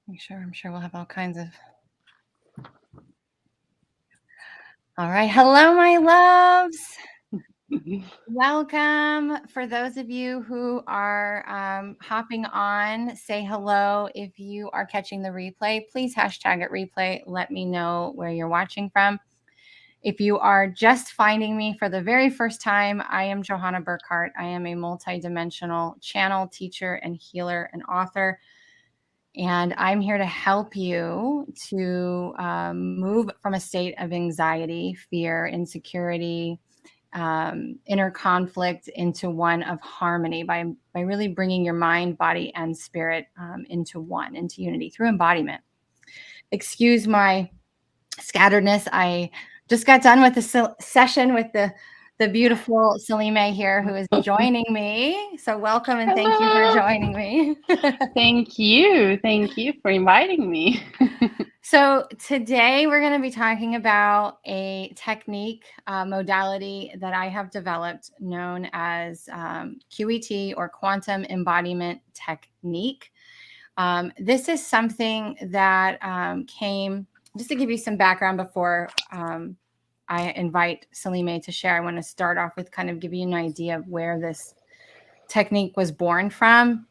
I'm sure we'll have all kinds of. All right. Hello, my loves. Welcome. For those of you who are hopping on, say hello. If you are catching the replay, please hashtag it replay. Let me know where you're watching from. If you are just finding me for the very first time, I am Johanna Burkhardt. I am a multidimensional channel, teacher, and healer and author. And I'm here to help you to move from a state of anxiety, fear, insecurity, inner conflict into one of harmony by really bringing your mind, body, and spirit into one, into unity through embodiment. Excuse my scatteredness. I just got done with the session with the beautiful Salime here, who is joining me. So welcome and thank you for joining me. Thank you. Thank you for inviting me. So today we're going to be talking about a technique, modality that I have developed known as QET, or Quantum Embodiment Technique. This is something that came, just to give you some background before I invite Salime to share. I want to start off with kind of give you an idea of where this technique was born from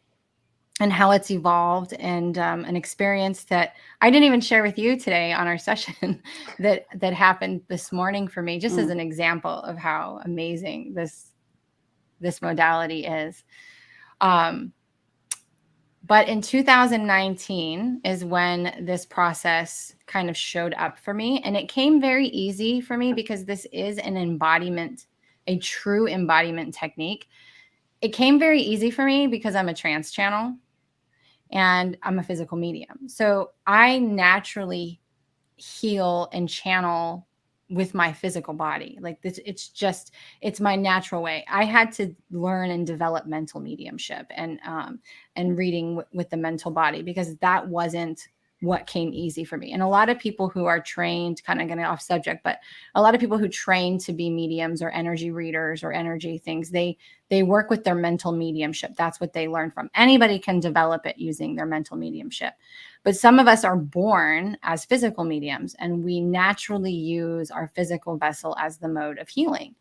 and how it's evolved, and an experience that I didn't even share with you today on our session that happened this morning for me, just as an example of how amazing this modality is. But in 2019 is when this process kind of showed up for me, and it came very easy for me because this is an embodiment, a true embodiment technique. It came very easy for me because I'm a trance channel and I'm a physical medium. So I naturally heal and channel with my physical body. Like this, it's my natural way. I had to learn and develop mental mediumship and reading with the mental body, because that wasn't what came easy for me. And a lot of people who are trained, kind of getting off subject, but a lot of people who train to be mediums or energy readers or energy things, they work with their mental mediumship. That's what they learn from. Anybody can develop it using their mental mediumship. But some of us are born as physical mediums, and we naturally use our physical vessel as the mode of healing.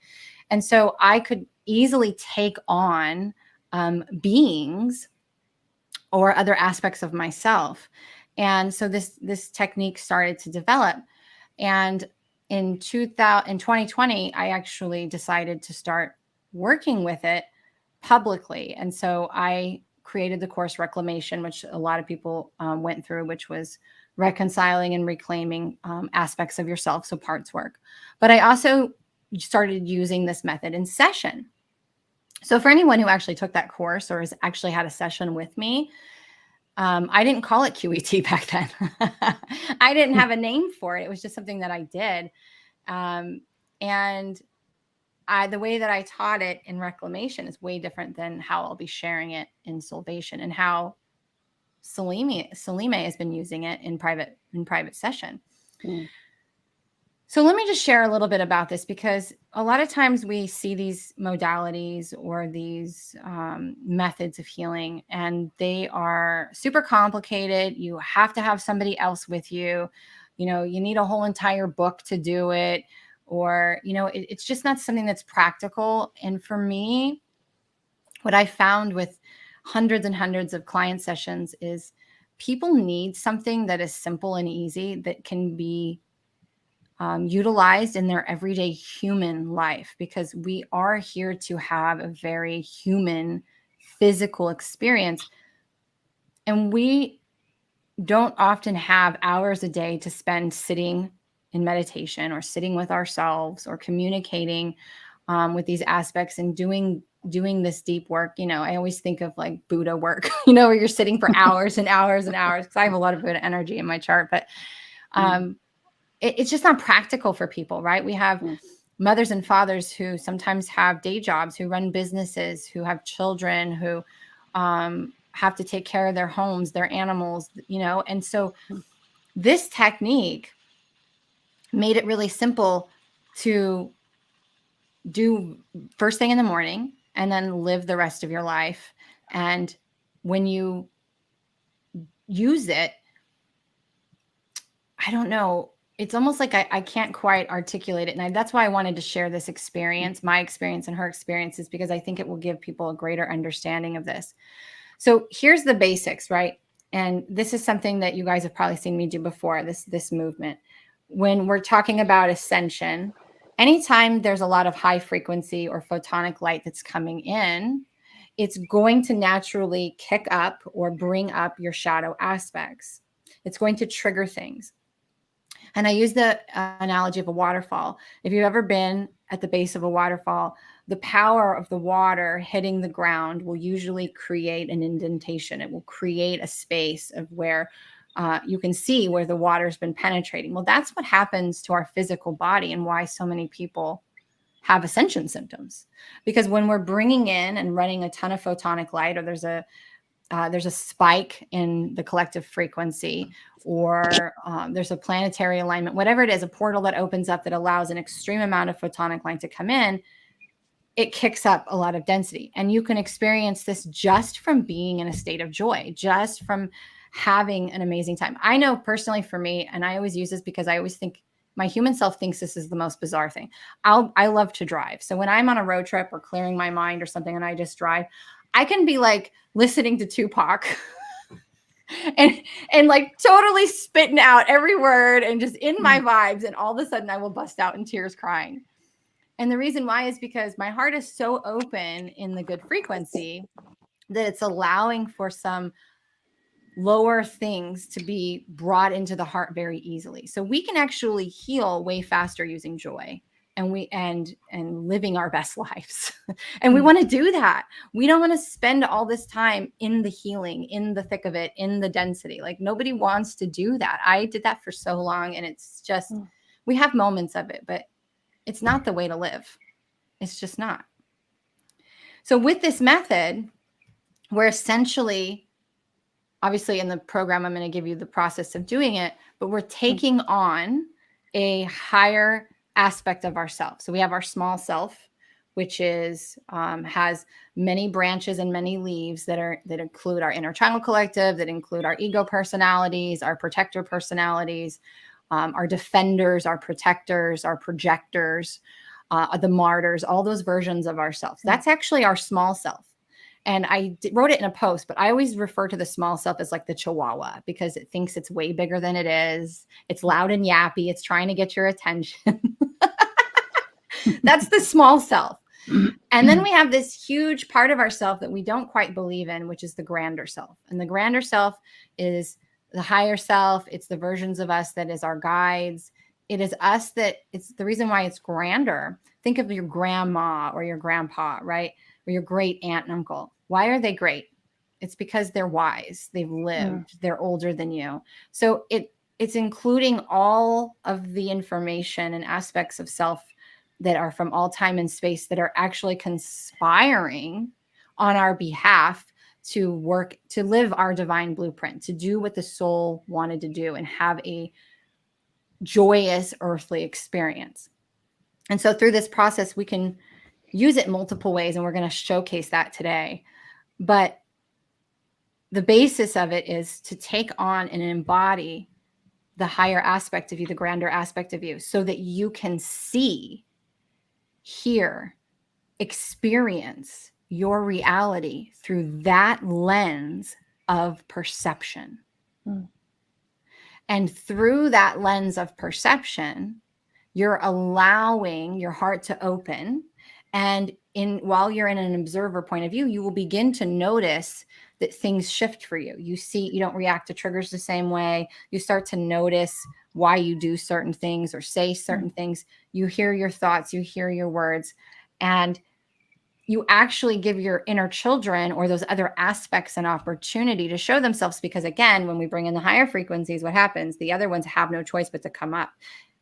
And so I could easily take on beings or other aspects of myself. And so this technique started to develop. And in 2020, I actually decided to start working with it publicly. And so I created the course Reclamation, which a lot of people went through, which was reconciling and reclaiming aspects of yourself, so parts work. But I also started using this method in session. So for anyone who actually took that course or has actually had a session with me, I didn't call it QET back then. I didn't have a name for it. It was just something that I did. And the way that I taught it in Reclamation is way different than how I'll be sharing it in Soulvation, and how Salime has been using it in private session. So let me just share a little bit about this, because a lot of times we see these modalities or these methods of healing, and they are super complicated. You have to have somebody else with you. You know, you need a whole entire book to do it, or, you know, it's just not something that's practical. And for me, what I found with hundreds and hundreds of client sessions is people need something that is simple and easy, that can be utilized in their everyday human life, because we are here to have a very human physical experience. And we don't often have hours a day to spend sitting in meditation or sitting with ourselves or communicating with these aspects and doing this deep work. You know, I always think of like Buddha work, you know, where you're sitting for hours and hours and hours, because I have a lot of Buddha energy in my chart. But it's just not practical for people, right? We have mothers and fathers who sometimes have day jobs, who run businesses, who have children, who have to take care of their homes, their animals, you know. And so this technique made it really simple to do first thing in the morning and then live the rest of your life. And when you use it, I don't know. It's almost like I can't quite articulate it. And that's why I wanted to share this experience, my experience and her experiences, because I think it will give people a greater understanding of this. So here's the basics, right? And this is something that you guys have probably seen me do before, this movement. When we're talking about ascension, anytime there's a lot of high frequency or photonic light that's coming in, it's going to naturally kick up or bring up your shadow aspects. It's going to trigger things. And I use the analogy of a waterfall. If you've ever been at the base of a waterfall, the power of the water hitting the ground will usually create an indentation. It will create a space of where you can see where the water's been penetrating. Well, that's what happens to our physical body and why so many people have ascension symptoms. Because when we're bringing in and running a ton of photonic light, or there's a spike in the collective frequency, or there's a planetary alignment, whatever it is, a portal that opens up that allows an extreme amount of photonic light to come in, it kicks up a lot of density. And you can experience this just from being in a state of joy, just from having an amazing time. I know personally for me, and I always use this because I always think my human self thinks this is the most bizarre thing. I love to drive. So when I'm on a road trip or clearing my mind or something and I just drive, I can be like listening to Tupac and like totally spitting out every word and just in my vibes. And all of a sudden I will bust out in tears crying. And the reason why is because my heart is so open in the good frequency that it's allowing for some lower things to be brought into the heart very easily. So we can actually heal way faster using joy and living our best lives. And we want to do that. We don't want to spend all this time in the healing, in the thick of it, in the density. Like nobody wants to do that. I did that for so long, and it's just, we have moments of it, but it's not the way to live. It's just not. So with this method, we're essentially, obviously in the program, I'm going to give you the process of doing it, but we're taking on a higher aspect of ourselves. So we have our small self, which is has many branches and many leaves that include our inner child collective, that include our ego personalities, our protector personalities, our defenders, our protectors, our projectors, the martyrs, all those versions of ourselves. That's actually our small self. And I wrote it in a post, but I always refer to the small self as like the chihuahua because it thinks it's way bigger than it is. It's loud and yappy. It's trying to get your attention. That's the small self. And then we have this huge part of ourself that we don't quite believe in, which is the grander self. And the grander self is the higher self. It's the versions of us that is our guides. It is us that it's the reason why it's grander. Think of your grandma or your grandpa, right? Or your great aunt and uncle. Why are they great? It's because they're wise. They've lived. They're older than you. So it's including all of the information and aspects of self that are from all time and space that are actually conspiring on our behalf to work, to live our divine blueprint, to do what the soul wanted to do and have a joyous earthly experience. And so through this process, we can use it multiple ways, and we're going to showcase that today. But the basis of it is to take on and embody the higher aspect of you, the grander aspect of you, so that you can see, hear, experience your reality through that lens of perception. And through that lens of perception, you're allowing your heart to open. And while you're in an observer point of view, you will begin to notice that things shift for you. You see, you don't react to triggers the same way. You start to notice why you do certain things or say certain things. You hear your thoughts, you hear your words, and you actually give your inner children or those other aspects an opportunity to show themselves. Because again, when we bring in the higher frequencies, what happens? The other ones have no choice but to come up,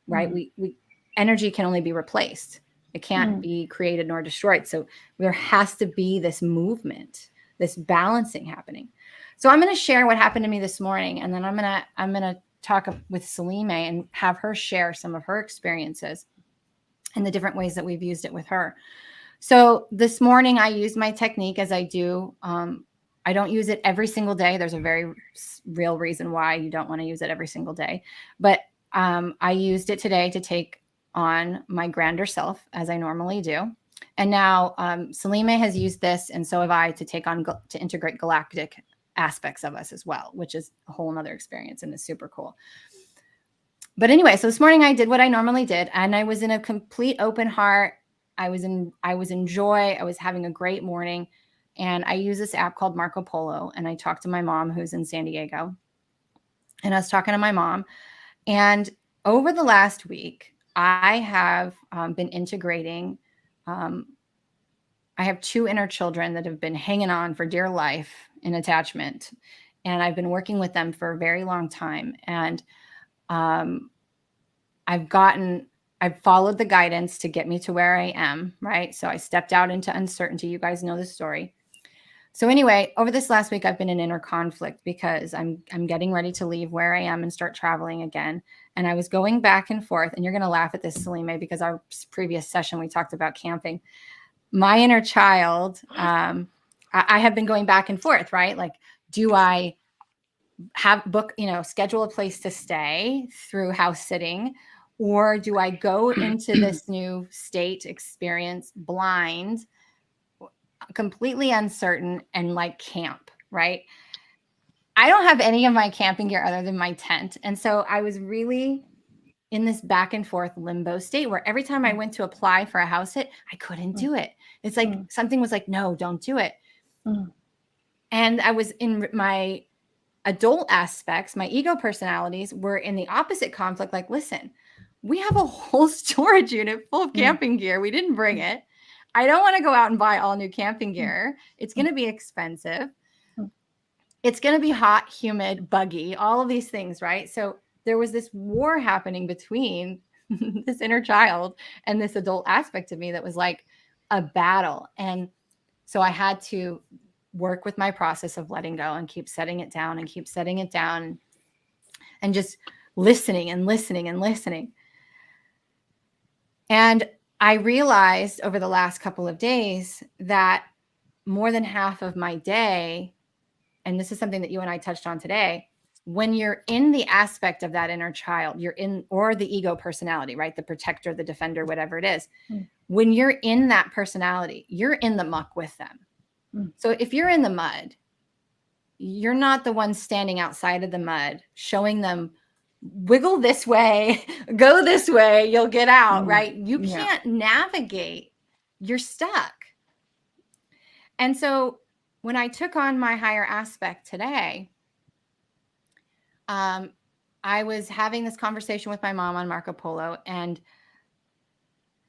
right? We energy can only be replaced. It can't be created nor destroyed. So there has to be this movement, this balancing happening. So I'm going to share what happened to me this morning, and then I'm going to talk with Salime and have her share some of her experiences and the different ways that we've used it with her. So this morning I used my technique as I do. I don't use it every single day. There's a very real reason why you don't want to use it every single day. But I used it today to take on my grander self, as I normally do. And now Salime has used this, and so have I, to take on, to integrate galactic aspects of us as well, which is a whole nother experience and is super cool. But anyway, so this morning I did what I normally did, and I was in a complete open heart. I was in joy. I was having a great morning, and I use this app called Marco Polo, and I talked to my mom who's in San Diego, and I was talking to my mom, and over the last week, I have been integrating. I have 2 inner children that have been hanging on for dear life in attachment, and I've been working with them for a very long time, and I've followed the guidance to get me to where I am, right? So I stepped out into uncertainty. You guys know the story. So anyway, over this last week, I've been in inner conflict because I'm getting ready to leave where I am and start traveling again. And I was going back and forth, and you're going to laugh at this, Salime, because our previous session, we talked about camping. My inner child, I have been going back and forth, right? Like, do I schedule a place to stay through house sitting, or do I go into this new state experience blind, completely uncertain, and like camp, right? I don't have any of my camping gear other than my tent. And so I was really in this back and forth limbo state where every time I went to apply for a house sit, I couldn't do it. It's like something was like, no, don't do it. And I was in my adult aspects, my ego personalities were in the opposite conflict. Like, listen, we have a whole storage unit full of camping gear. We didn't bring it. I don't want to go out and buy all new camping gear. It's going to be expensive. It's going to be hot, humid, buggy, all of these things, right? So there was this war happening between this inner child and this adult aspect of me that was like a battle. And so I had to work with my process of letting go and keep setting it down and keep setting it down and just listening and listening and listening. And I realized over the last couple of days that more than half of my day, and this is something that you and I touched on today, when you're in the aspect of that inner child, you're in, or the ego personality, right? The protector, the defender, whatever it is. When you're in that personality, you're in the muck with them. So if you're in the mud, you're not the one standing outside of the mud showing them, wiggle this way, go this way, you'll get out, right? You can't navigate. You're stuck. And so when I took on my higher aspect today, I was having this conversation with my mom on Marco Polo, and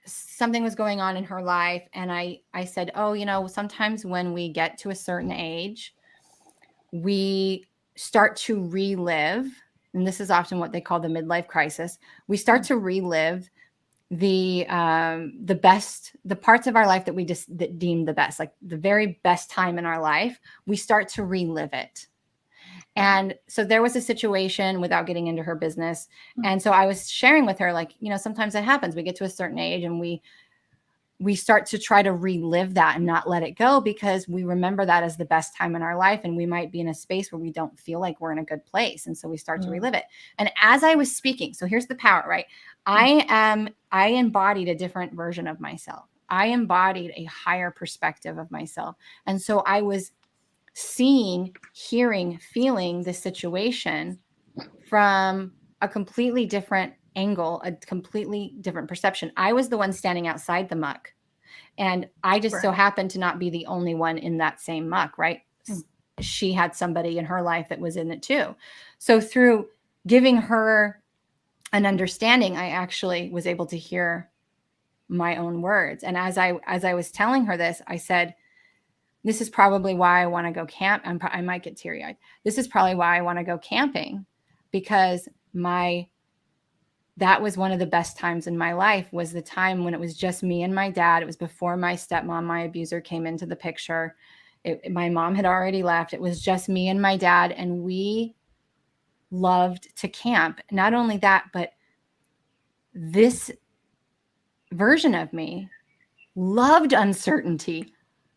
something was going on in her life. And I said, oh, sometimes when we get to a certain age, we start to relive, and this is often what they call the midlife crisis. We start to relive the parts of our life that we that deem the best, like the very best time in our life. We start to relive it. And so there was a situation, without getting into her business. And so I was sharing with her, like, sometimes it happens. We get to a certain age and we start to try to relive that and not let it go, because we remember that as the best time in our life. And we might be in a space where we don't feel like we're in a good place. And so we start to relive it. And as I was speaking, so here's the power, right? I embodied a different version of myself. I embodied a higher perspective of myself. And so I was seeing, hearing, feeling the situation from a completely different angle, a completely different perception. I was the one standing outside the muck, and I just so happened to not be the only one in that same muck, right? She had somebody in her life that was in it too. So through giving her an understanding, I actually was able to hear my own words. And as I was telling her this, I said, this is probably why I want to go camp. I might get teary-eyed. This is probably why I want to go camping, because that was one of the best times in my life, was the time when it was just me and my dad. It was before my stepmom, my abuser, came into the picture. My mom had already left. It was just me and my dad, and we loved to camp. Not only that, but this version of me loved uncertainty,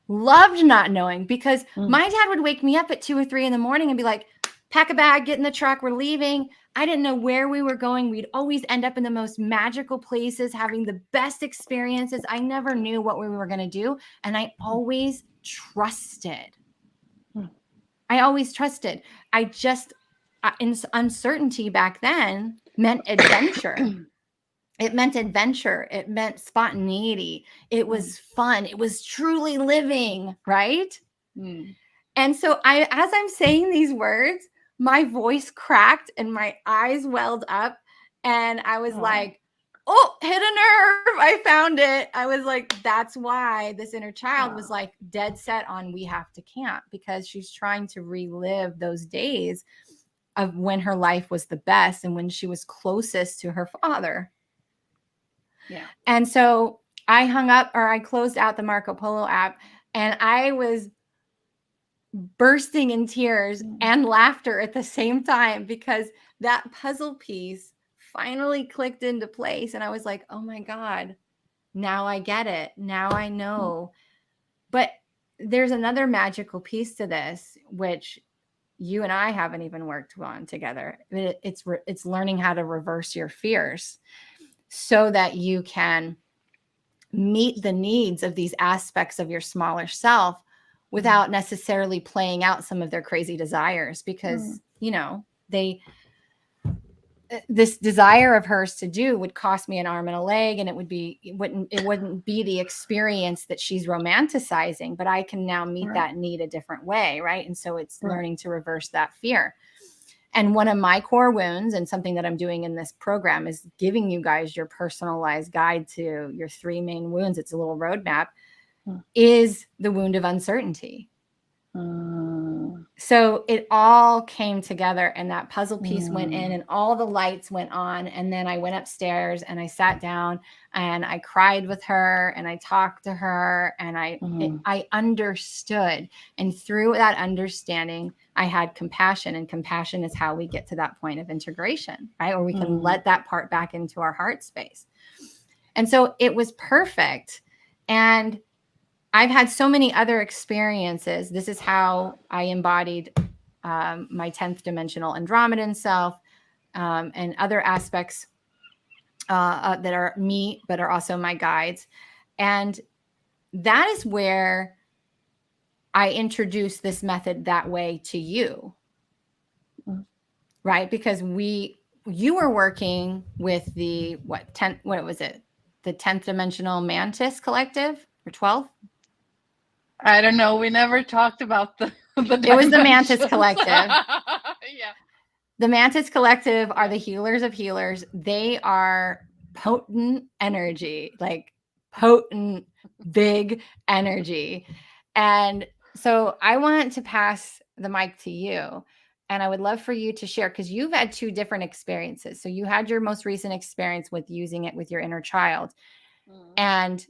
loved not knowing, because my dad would wake me up at 2 or 3 in the morning and be like, pack a bag, get in the truck, we're leaving. I didn't know where we were going. We'd always end up in the most magical places, having the best experiences. I never knew what we were going to do. And I always trusted. I always trusted. I just, uncertainty back then meant adventure. It meant adventure. It meant spontaneity. It was fun. It was truly living, right? And so as I'm saying these words, my voice cracked and my eyes welled up. And I was like, oh, hit a nerve. I found it. I was like, that's why this inner child was like dead set on we have to camp, because she's trying to relive those days of when her life was the best and when she was closest to her father. Yeah. And so I hung up, or I closed out the Marco Polo app, and I was bursting in tears and laughter at the same time, because that puzzle piece finally clicked into place. And I was like, oh my God, now I get it. Now I know. But there's another magical piece to this, which you and I haven't even worked on together. It's learning how to reverse your fears so that you can meet the needs of these aspects of your smaller self without necessarily playing out some of their crazy desires, because this desire of hers to do would cost me an arm and a leg, and it wouldn't be the experience that she's romanticizing, but I can now meet that need a different way, right? And so it's learning to reverse that fear. And one of my core wounds, and something that I'm doing in this program, is giving you guys your personalized guide to your 3 main wounds. It's a little roadmap, is the wound of uncertainty. So it all came together, and that puzzle piece went in, and all the lights went on. And then I went upstairs and I sat down and I cried with her and I talked to her, and I understood. And through that understanding, I had compassion, and compassion is how we get to that point of integration, right? Or we can let that part back into our heart space. And so it was perfect. And I've had so many other experiences. This is how I embodied my 10th dimensional Andromedan self, and other aspects that are me, but are also my guides. And that is where I introduced this method that way to you, right? Because you were working with the what was it? The 10th dimensional mantis collective, or 12th? I don't know. We never talked about the It was the Mantis Collective. Yeah. The Mantis Collective are the healers of healers. They are potent energy, like potent, big energy. And so I want to pass the mic to you. And I would love for you to share, because you've had 2 different experiences. So you had your most recent experience with using it with your inner child. And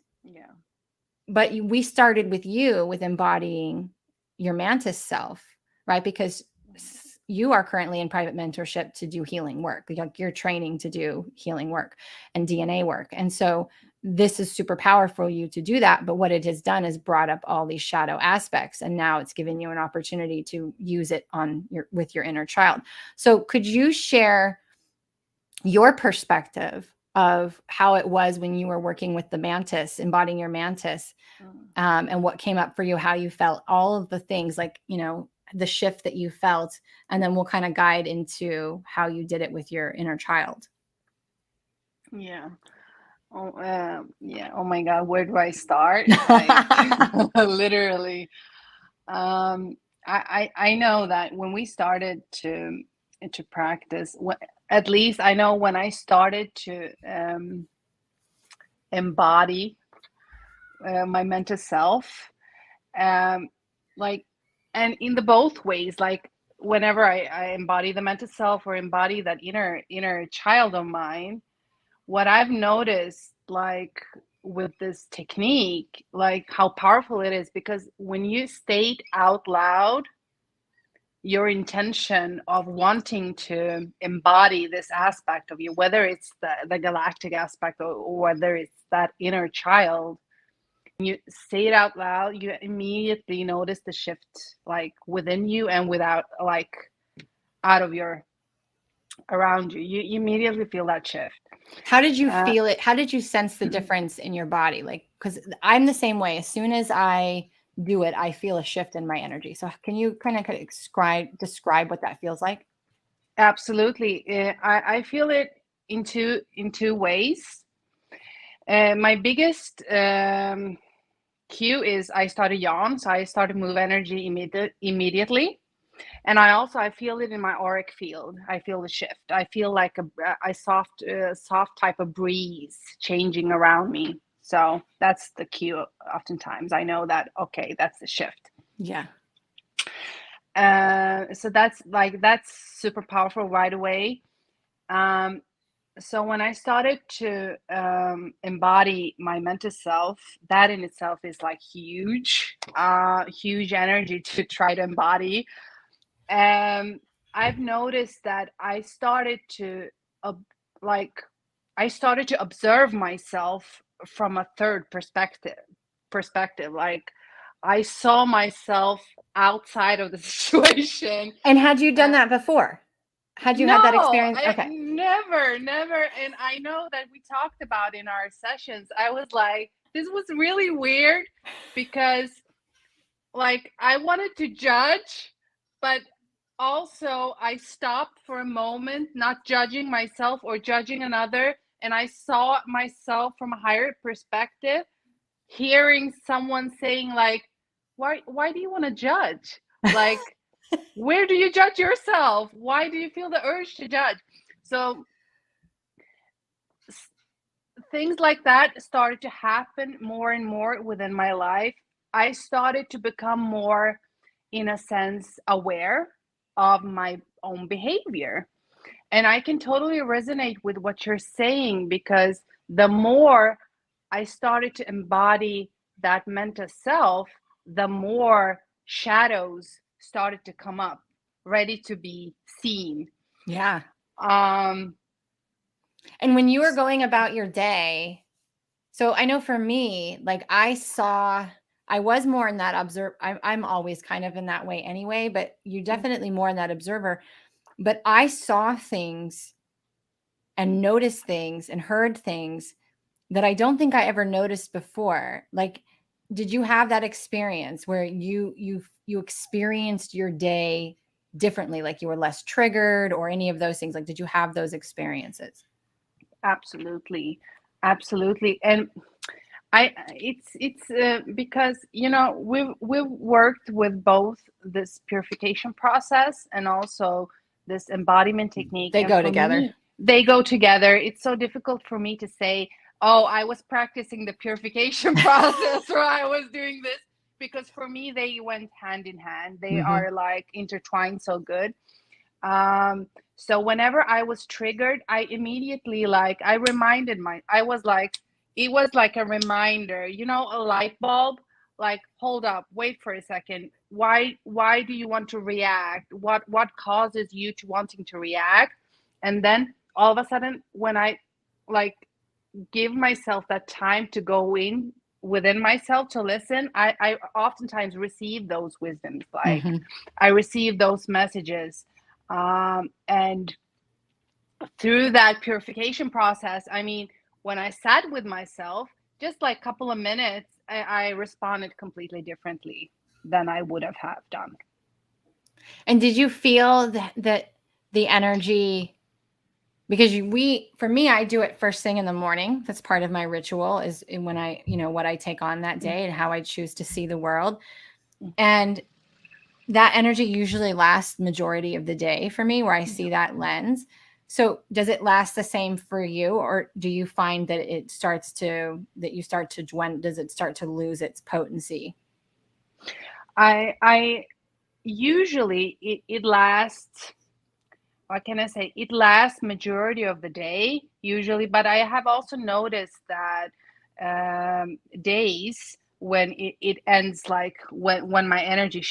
but we started with you with embodying your mantis self, right? Because you are currently in private mentorship to do healing work. Like, you're training to do healing work and DNA work. And so this is super powerful for you to do that. But what it has done is brought up all these shadow aspects. And now it's given you an opportunity to use it with your inner child. So could you share your perspective of how it was when you were working with the mantis, embodying your mantis, and what came up for you, how you felt, all of the things, like, the shift that you felt, and then we'll kind of guide into how you did it with your inner child. Yeah. Oh my God, where do I start? Like, literally. I know that when we started to practice, at least I know when I started to embody my mental self, like, and in the both ways, like whenever I embody the mental self or embody that inner child of mine, what I've noticed, like with this technique, like how powerful it is, because when you state out loud your intention of wanting to embody this aspect of you, whether it's the galactic aspect, or whether it's that inner child, you say it out loud, you immediately notice the shift, like within you, and without, like, out of your around you. You immediately feel that shift. How did you feel it? How did you sense the difference in your body? Like, because I'm the same way. As soon as I do it, I feel a shift in my energy. So can you kind of describe what that feels like? Absolutely. I feel it in two ways. My biggest cue is I started yawn, so I started move energy immediately. And I feel it in my auric field. I feel the shift. I feel like a soft type of breeze changing around me. So that's the cue. Oftentimes, I know that okay, that's the shift. Yeah. So that's super powerful right away. So when I started to embody my mental self, that in itself is like huge energy to try to embody. I've noticed that I started to like I started to observe myself from a third perspective. Like I saw myself outside of the situation. And had you done that before? Had you had that No, experience? I Okay. never. And I know that we talked about in our sessions. I was like, this was really weird because like I wanted to judge, but also I stopped for a moment, not judging myself or judging another, and I saw myself from a higher perspective, hearing someone saying like, why do you want to judge? Like, where do you judge yourself? Why do you feel the urge to judge? So things like that started to happen more and more within my life. I started to become more, in a sense, aware of my own behavior. And I can totally resonate with what you're saying because the more I started to embody that mental self, the more shadows started to come up, ready to be seen. Yeah. Um, And when you were going about your day, so I know for me, like I was more in that I'm always kind of in that way anyway, but you definitely more in that observer. But I saw things and noticed things and heard things that I don't think I ever noticed before. Like, did you have that experience where you experienced your day differently, like you were less triggered or any of those things? Like, did you have those experiences? Absolutely, absolutely. And it's because we've worked with both this purification process and also this embodiment technique, They and go for together. me they go together. It's so difficult for me to say, oh, I was practicing the purification process or I was doing this, because for me they went hand in hand. They Mm-hmm. are like intertwined so good. So whenever I was triggered, I immediately I was like, it was like a reminder, a light bulb, like, hold up, wait for a second. Why do you want to react? What causes you to wanting to react? And then all of a sudden, when I like give myself that time to go in within myself to listen, I oftentimes receive those wisdoms, like Mm-hmm. I receive those messages. And through that purification process, I mean, when I sat with myself, just like a couple of minutes, I responded completely differently than I would have done. And did you feel that the energy, because for me, I do it first thing in the morning. That's part of my ritual, is when what I take on that day and how I choose to see the world. And that energy usually lasts majority of the day for me, where I see that lens. So does it last the same for you, or do you find that you start to does it start to lose its potency? I usually it lasts, what can I say? It lasts majority of the day usually, but I have also noticed that days when it ends, like when my energy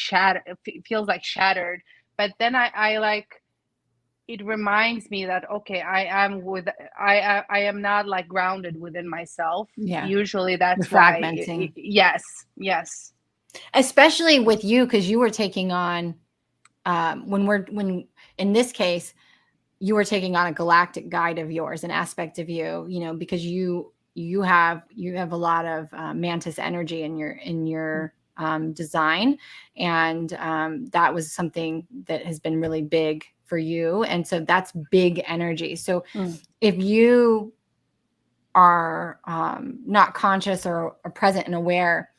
feels like shattered, but then I like, it reminds me that okay, I am not like grounded within myself. Yeah. Usually You're that's why fragmenting. yes. Especially with you, because you were taking on when in this case, you are taking on a galactic guide of yours, an aspect of you, because you have a lot of mantis energy in your design, and that was something that has been really big for you, and so that's big energy. So if you are not conscious or present and aware,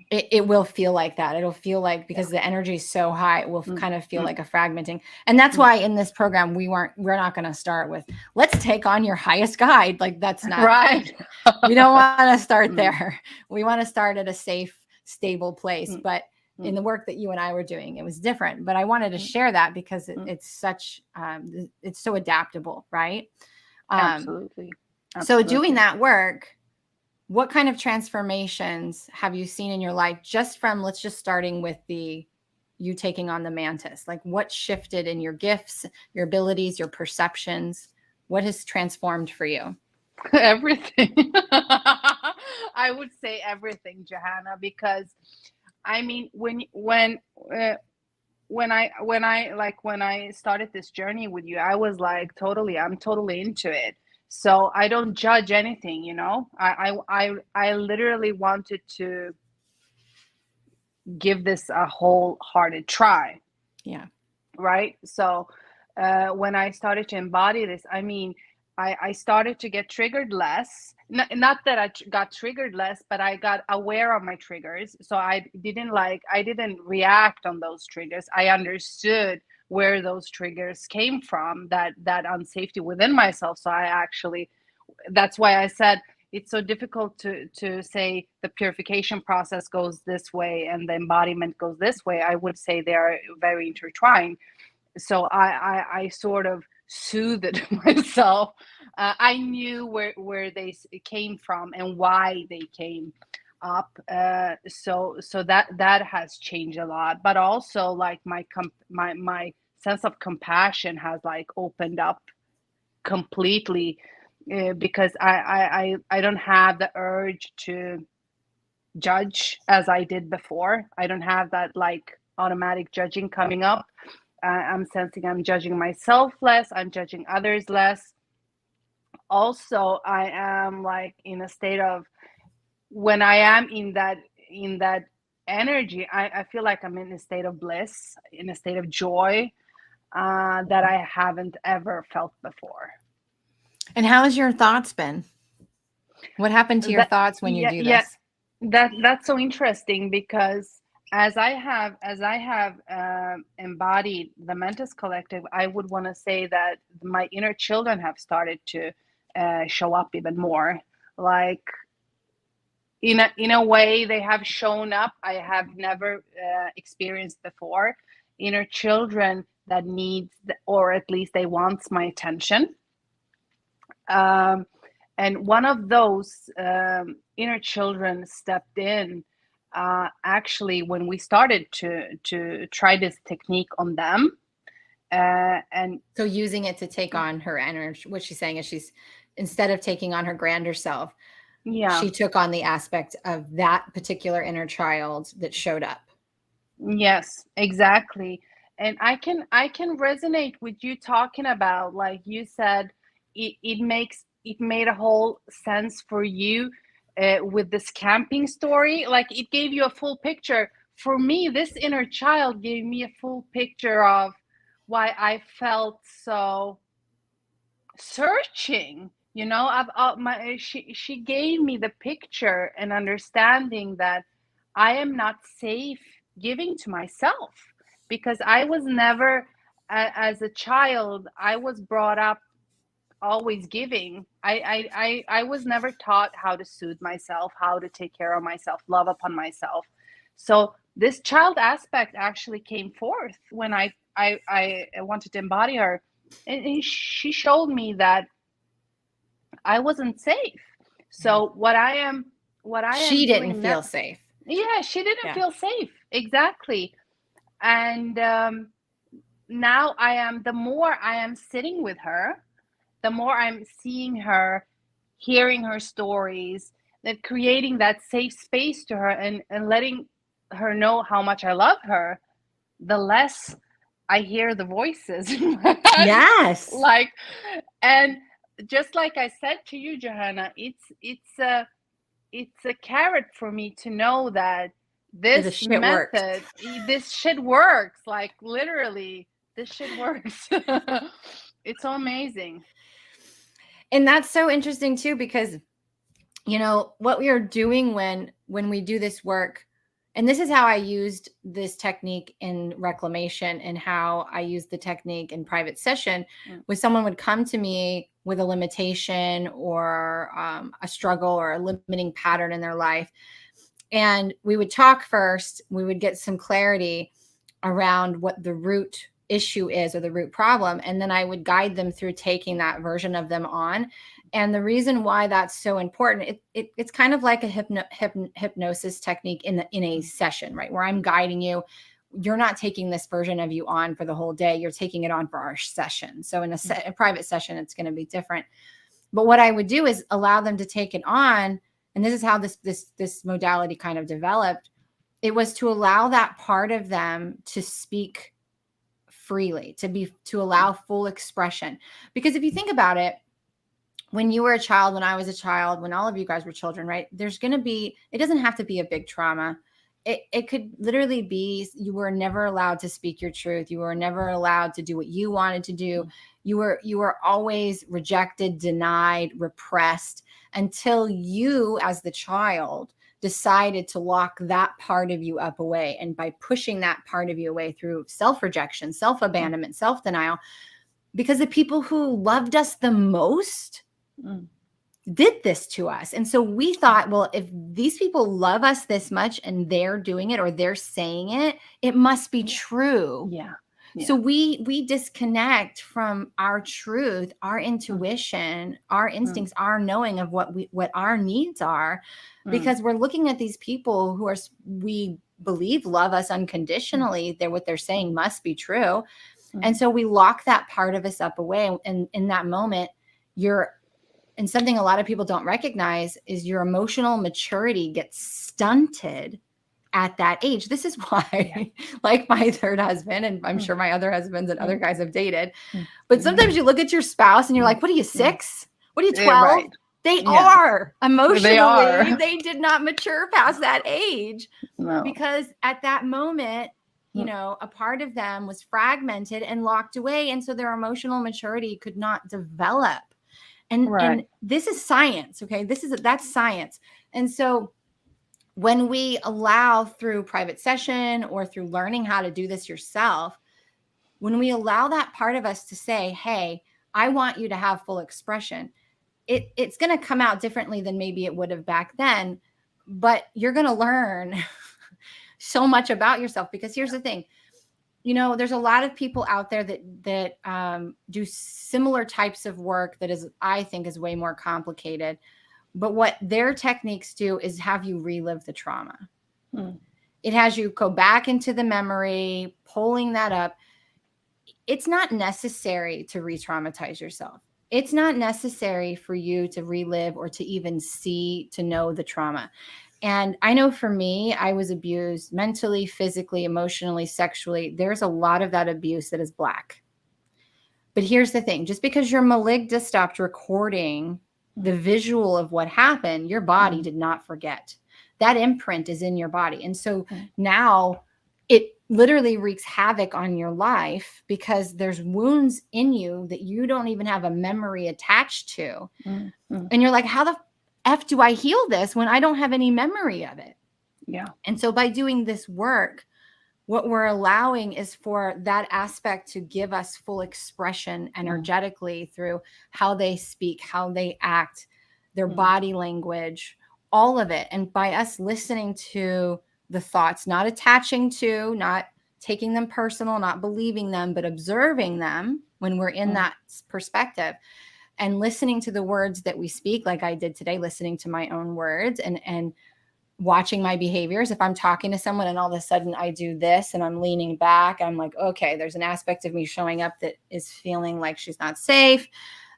it will feel like that. It'll feel like, because the energy is so high, it will kind of feel like a fragmenting. And that's why in this program, we're not going to start with, let's take on your highest guide. Like, that's not right. We don't want to start there. We want to start at a safe, stable place. But in the work that you and I were doing, it was different. But I wanted to share that because it's such, it's so adaptable, right? Absolutely. So doing that work, what kind of transformations have you seen in your life, just from, let's just starting with you taking on the mantis? Like, what shifted in your gifts, your abilities, your perceptions? What has transformed for you? Everything. I would say everything, Johanna, because I mean, when I started this journey with you, I was like, I'm totally into it. So I don't judge anything, I literally wanted to give this a wholehearted try. Yeah. Right. So when I started to embody this, I mean, I started to get triggered less. Not that I got triggered less, but I got aware of my triggers. So I didn't react on those triggers. I understood where those triggers came from, that unsafety within myself. So that's why I said it's so difficult to say the purification process goes this way and the embodiment goes this way. I would say they're very intertwined. So I sort of soothed myself. I knew where they came from and why they came up. So that has changed a lot. But also, like, my sense of compassion has, like, opened up completely, because I don't have the urge to judge as I did before. I don't have that, like, automatic judging coming up. I'm sensing I'm judging myself less. I'm judging others less. Also, I am, like, in a state of, when I am in that energy, I feel like I'm in a state of bliss, in a state of joy, that I haven't ever felt before. And how has your thoughts been? What happened to your thoughts when you do this? That's so interesting, because as I have embodied the Mentis Collective, I would want to say that my inner children have started to show up even more. Like, in a way, they have shown up I have never experienced before. Inner children that needs, or at least they want, my attention. And one of those inner children stepped in, actually, when we started to try this technique on them. And so using it to take on her energy, what she's saying is, she's, instead of taking on her grander self, she took on the aspect of that particular inner child that showed up. Yes, exactly. And I can resonate with you talking about, like you said, it made a whole sense for you, with this camping story. Like, it gave you a full picture. For me, this inner child gave me a full picture of why I felt so searching. She gave me the picture and understanding that I am not safe giving to myself, because I was never, as a child, I was brought up always giving. I was never taught how to soothe myself, how to take care of myself, love upon myself. So this child aspect actually came forth when I wanted to embody her, and she showed me that I wasn't safe. So she didn't doing now, feel safe. yeah, she didn't feel safe. Exactly. And now the more I am sitting with her, the more I'm seeing her, hearing her stories, that creating that safe space to her, and letting her know how much I love her, the less I hear the voices in my head. Yes. Like, and just like I said to you, Johanna, it's a carrot for me to know that The this shit works. method, this shit works. Like, literally, this shit works. It's so amazing. And that's so interesting too, because you know what we are doing when we do this work, and this is how I used this technique in reclamation and how I used the technique in private session, was someone would come to me with a limitation or a struggle or a limiting pattern in their life, and we would talk first. We would get some clarity around what the root issue is or the root problem, and then I would guide them through taking that version of them on. And the reason why that's so important, it's kind of like a hypnosis technique in a session, right? Where I'm guiding you. You're not taking this version of you on for the whole day. You're taking it on for our session. So in a private session, it's going to be different. But what I would do is allow them to take it on. And this is how this modality kind of developed. It was to allow that part of them to speak freely, to allow full expression. Because if you think about it, when you were a child, when I was a child, when all of you guys were children, right? There's going to be, it doesn't have to be a big trauma. It could literally be you were never allowed to speak your truth. You were never allowed to do what you wanted to do. You were always rejected, denied, repressed until you, as the child, decided to lock that part of you up away. And by pushing that part of you away through self-rejection, self-abandonment, self-denial, because the people who loved us the most did this to us. And so we thought, well, if these people love us this much and they're doing it or they're saying it, it must be true. Yeah. So we disconnect from our truth, our intuition, our instincts, our knowing of what our needs are, because we're looking at these people who we believe love us unconditionally. What they're saying must be true. And so we lock that part of us up away. And in that moment, and something a lot of people don't recognize is your emotional maturity gets stunted at that age. This is why, like my third husband, and I'm sure my other husbands and other guys have dated, but sometimes you look at your spouse and you're like, what are you, 6? What are you, 12? Right. They are emotionally, They are. they did not mature past that age. No. Because at that moment, you know, a part of them was fragmented and locked away. And so their emotional maturity could not develop. And this is science. Okay. That's science. And so when we allow through private session or through learning how to do this yourself, when we allow that part of us to say, hey, I want you to have full expression, it's going to come out differently than maybe it would have back then, but you're going to learn so much about yourself. Because here's the thing, you know, there's a lot of people out there that do similar types of work that is, I think, is way more complicated. But what their techniques do is have you relive the trauma. It has you go back into the memory, pulling that up. It's not necessary to re-traumatize yourself. It's not necessary for you to relive or to even see, to know the trauma. And I know for me, I was abused mentally, physically, emotionally, sexually. There's a lot of that abuse that is Black. But here's the thing, just because your amygdala stopped recording the visual of what happened, your body did not forget. That imprint is in your body. And so now it literally wreaks havoc on your life because there's wounds in you that you don't even have a memory attached to. And you're like, how the F do I heal this when I don't have any memory of it? Yeah. And so by doing this work, what we're allowing is for that aspect to give us full expression energetically through how they speak, how they act, their body language, all of it. And by us listening to the thoughts, not attaching to, not taking them personal, not believing them, but observing them when we're in that perspective, and listening to the words that we speak, like I did today, listening to my own words and watching my behaviors. If I'm talking to someone and all of a sudden I do this and I'm leaning back, I'm like, okay, there's an aspect of me showing up that is feeling like she's not safe,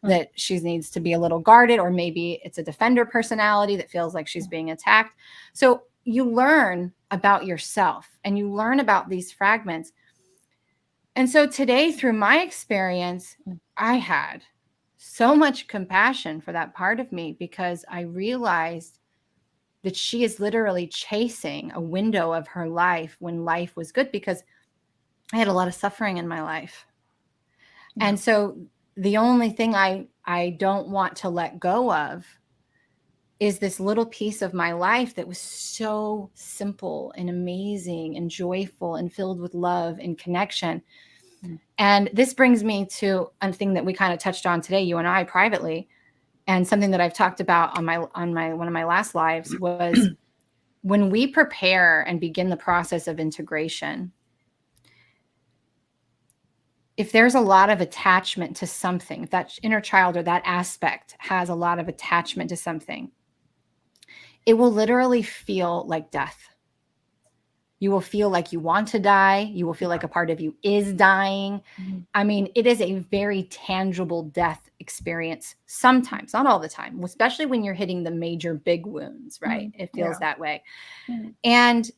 that she needs to be a little guarded, or maybe it's a defender personality that feels like she's being attacked. So you learn about yourself and you learn about these fragments. And so today, through my experience, I had so much compassion for that part of me, because I realized that she is literally chasing a window of her life when life was good, because I had a lot of suffering in my life. Yeah. And so the only thing I don't want to let go of is this little piece of my life that was so simple and amazing and joyful and filled with love and connection. And this brings me to a thing that we kind of touched on today, you and I, privately, and something that I've talked about on my one of my last lives was when we prepare and begin the process of integration. If there's a lot of attachment to something, if that inner child or that aspect has a lot of attachment to something, it will literally feel like death. You will feel like you want to die. You will feel like a part of you is dying. I mean, it is a very tangible death experience sometimes, not all the time, especially when you're hitting the major big wounds, right? It feels that way. And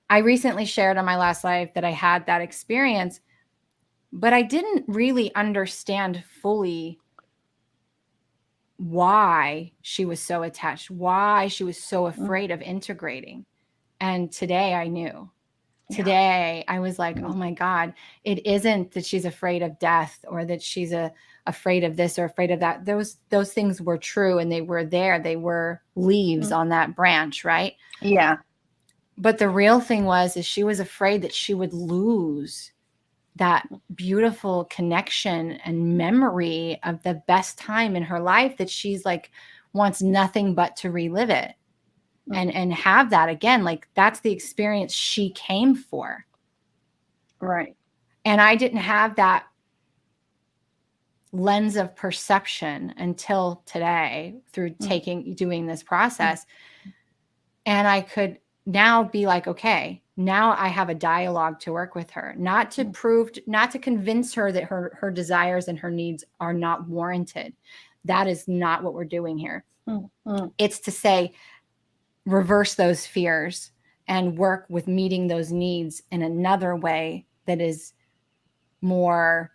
I recently shared on my last live that I had that experience, but I didn't really understand fully why she was so attached, why she was so afraid of integrating. And today I knew. Today I was like, oh my God, it isn't that she's afraid of death or that she's afraid of this or afraid of that. Those things were true and they were there. They were leaves on that branch, right? Yeah. But the real thing is she was afraid that she would lose that beautiful connection and memory of the best time in her life that she's like wants nothing but to relive it and have that again. Like that's the experience she came for. Right. And I didn't have that lens of perception until today through doing this process. And I could now be like, okay, now I have a dialogue to work with her, not to convince her that her desires and her needs are not warranted. That is not what we're doing here. It's to say, reverse those fears and work with meeting those needs in another way that is more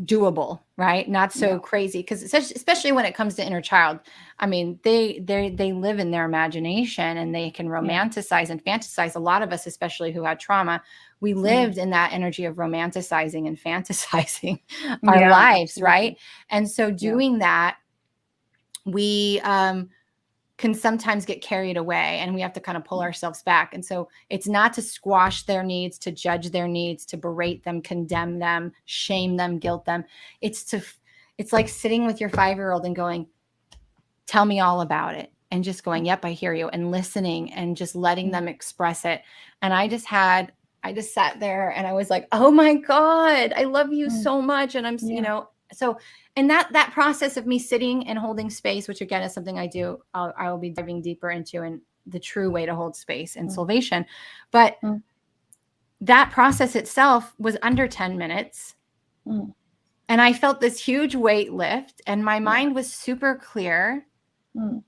doable, right? Not so crazy, because especially when it comes to inner child, I mean, they live in their imagination and they can romanticize and fantasize. A lot of us, especially who had trauma, we lived in that energy of romanticizing and fantasizing our lives, right? And so doing that, we can sometimes get carried away and we have to kind of pull ourselves back. And so it's not to squash their needs, to judge their needs, to berate them, condemn them, shame them, guilt them. It's like sitting with your 5-year-old and going, tell me all about it. And just going, yep, I hear you. And listening and just letting them express it. And I just sat there and I was like, oh my God, I love you so much. And I'm, so, and that process of me sitting and holding space, which again is something I do, I will be diving deeper into in the true way to hold space in Soulvation. But that process itself was under 10 minutes. And I felt this huge weight lift and my mind was super clear. And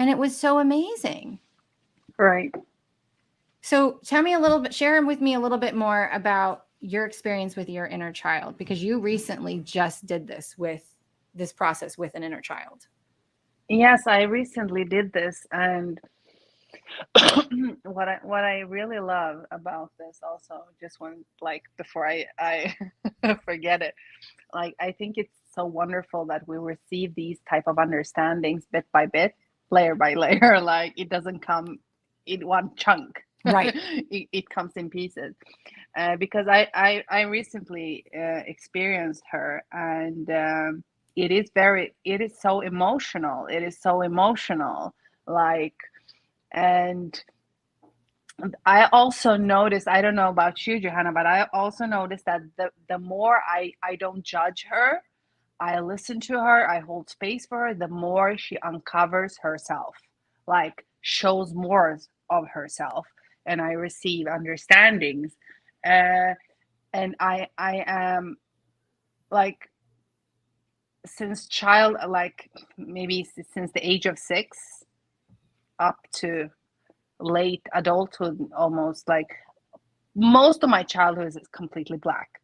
it was so amazing. Right. So tell me a little bit, share with me a little bit more about your experience with your inner child, because you recently just did this process with an inner child. Yes, I recently did this, and what I really love about this also, just one, like, before I forget it, like, I think it's so wonderful that we receive these type of understandings bit by bit, layer by layer. Like, it doesn't come in one chunk. Right. It comes in pieces. Because I recently experienced her, and it is so emotional. It is so emotional. Like, and I also noticed, I don't know about you, Johanna, but I also noticed that the more I don't judge her, I listen to her, I hold space for her, the more she uncovers herself, like shows more of herself, and I receive understandings. And I am, like, since child, like maybe since the age of 6 up to late adulthood, almost, like, most of my childhood is completely black.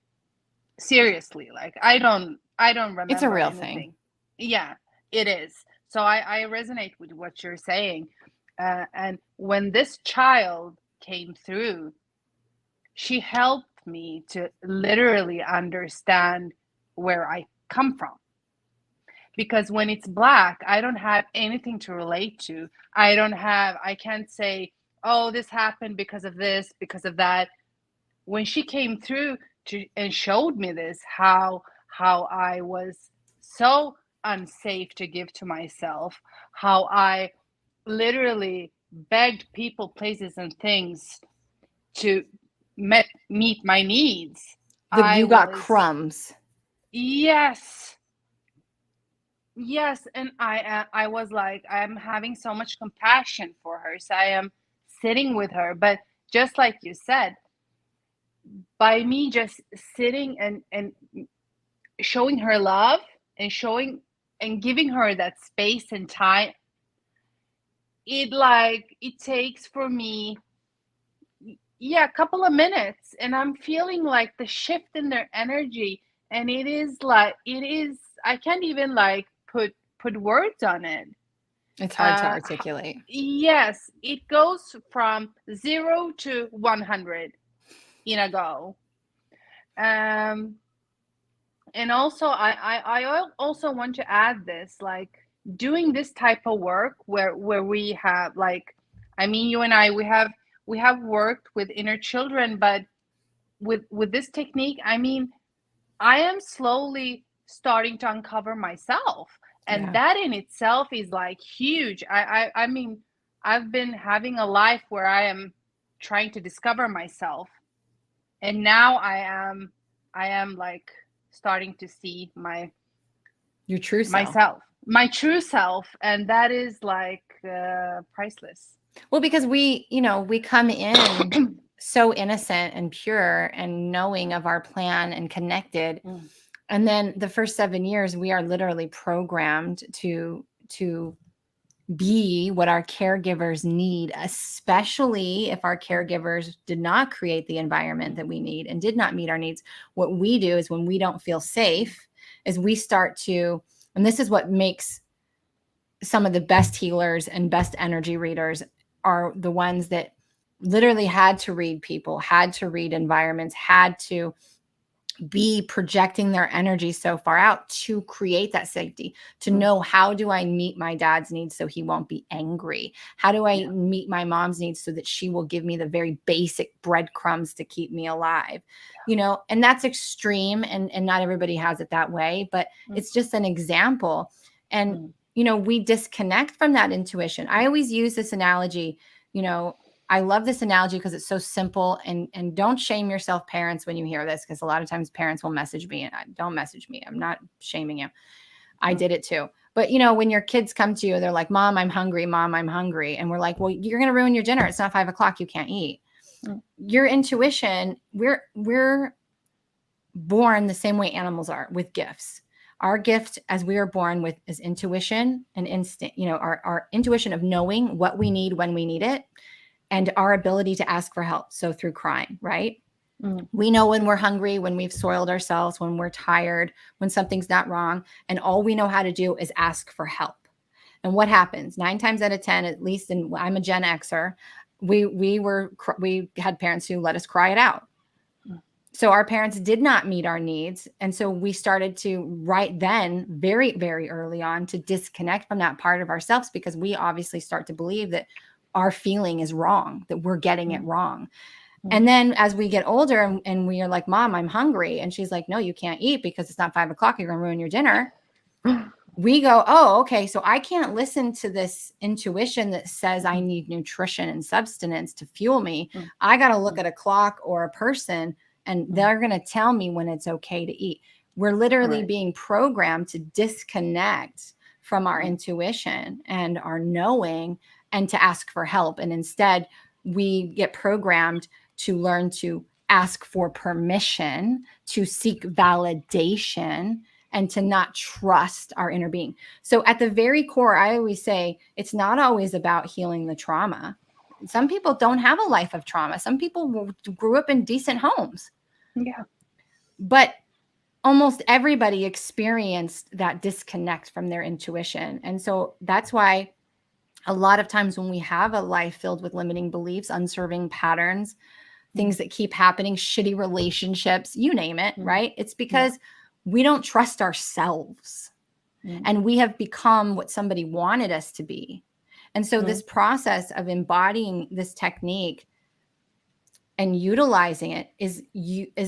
Seriously, like I don't It's a remember real thing. anything. Yeah, it is. So I resonate with what you're saying. And when this child came through, she helped me to literally understand where I come from. Because when it's black, I don't have anything to relate to. I can't say, oh, this happened because of this, because of that. When she came through and showed me this, how I was so unsafe to give to myself, how I literally begged people, places, and things to meet my needs. I You got was, crumbs. yes, yes, and I was like, I'm having so much compassion for her, so I am sitting with her. But just like you said, by me just sitting and showing her love and showing and giving her that space and time, it takes for me, yeah, a couple of minutes, and I'm feeling like the shift in their energy, and I can't even like put words on it. It's hard to articulate. Yes, it goes from 0 to 100 in a go. um and also I also want to add this, like doing this type of work where we have like, I mean, you and I, we have worked with inner children, but with this technique, I mean, I am slowly starting to uncover myself, and Yeah. that in itself is like huge. I mean, I've been having a life where I am trying to discover myself, and now I am like starting to see Your true self. myself, my true self, and that is like priceless. Well, because we come in so innocent and pure and knowing of our plan and connected. Mm, And then the first 7 years, we are literally programmed to be what our caregivers need, especially if our caregivers did not create the environment that we need and did not meet our needs. What we do is when we don't feel safe, is we start to, and this is what makes some of the best healers and best energy readers are the ones that literally had to read people, had to read environments, had to be projecting their energy so far out to create that safety, to mm, know, how do I meet my dad's needs so he won't be angry? How do I yeah. meet my mom's needs so that she will give me the very basic breadcrumbs to keep me alive? And that's extreme, and not everybody has it that way, but Mm, it's just an example. And mm, we disconnect from that intuition. I always use this analogy. you know I love this analogy because it's so simple, and don't shame yourself, parents, when you hear this, because a lot of times parents will message me, and don't message me. I'm not shaming you. I mm, did it too. But when your kids come to you, they're like, "Mom, I'm hungry. Mom, I'm hungry." And we're like, "Well, you're going to ruin your dinner. It's not 5 o'clock. You can't eat." mm, Your intuition, we're born the same way animals are, with gifts. Our gift as we are born with is intuition and instinct, our intuition of knowing what we need when we need it, and our ability to ask for help. So through crying, right? mm, We know when we're hungry, when we've soiled ourselves, when we're tired, when something's not wrong. And all we know how to do is ask for help. And what happens 9 times out of 10, at least, and I'm a Gen Xer, we had parents who let us cry it out. mm, So our parents did not meet our needs. And so we started to, right then, very, very early on, to disconnect from that part of ourselves, because we obviously start to believe that our feeling is wrong, that we're getting it mm, wrong. mm. And then as we get older, and we are like, "Mom, I'm hungry." And she's like, "No, you can't eat because it's not 5 o'clock. You're going to ruin your dinner." We go, "Oh, okay. So I can't listen to this intuition that says I need nutrition and substance to fuel me. Mm, I got to look mm, at a clock or a person, and mm. they're going to tell me when it's okay to eat." We're literally Right. being programmed to disconnect from our Mm, intuition and our knowing, and to ask for help. And instead, we get programmed to learn to ask for permission, to seek validation, and to not trust our inner being. So at the very core, I always say it's not always about healing the trauma. Some people don't have a life of trauma. Some people grew up in decent homes. Yeah. But almost everybody experienced that disconnect from their intuition. And so that's why a lot of times when we have a life filled with limiting beliefs, unserving patterns, things that keep happening, shitty relationships, you name it, right? It's because we don't trust ourselves and we have become what somebody wanted us to be. And so this process of embodying this technique and utilizing it is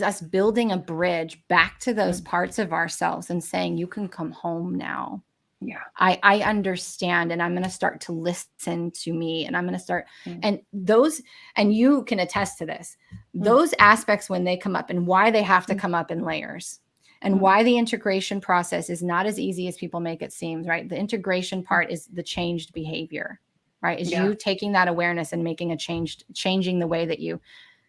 us building a bridge back to those parts of ourselves and saying, you can come home now. Yeah. I understand, and I'm going to start to listen to me, and I'm going to start, and you can attest to this, those aspects when they come up and why they have to come up in layers and why the integration process is not as easy as people make it seem, right? The integration part is the changed behavior, right? Is you taking that awareness and making a change, changing the way that you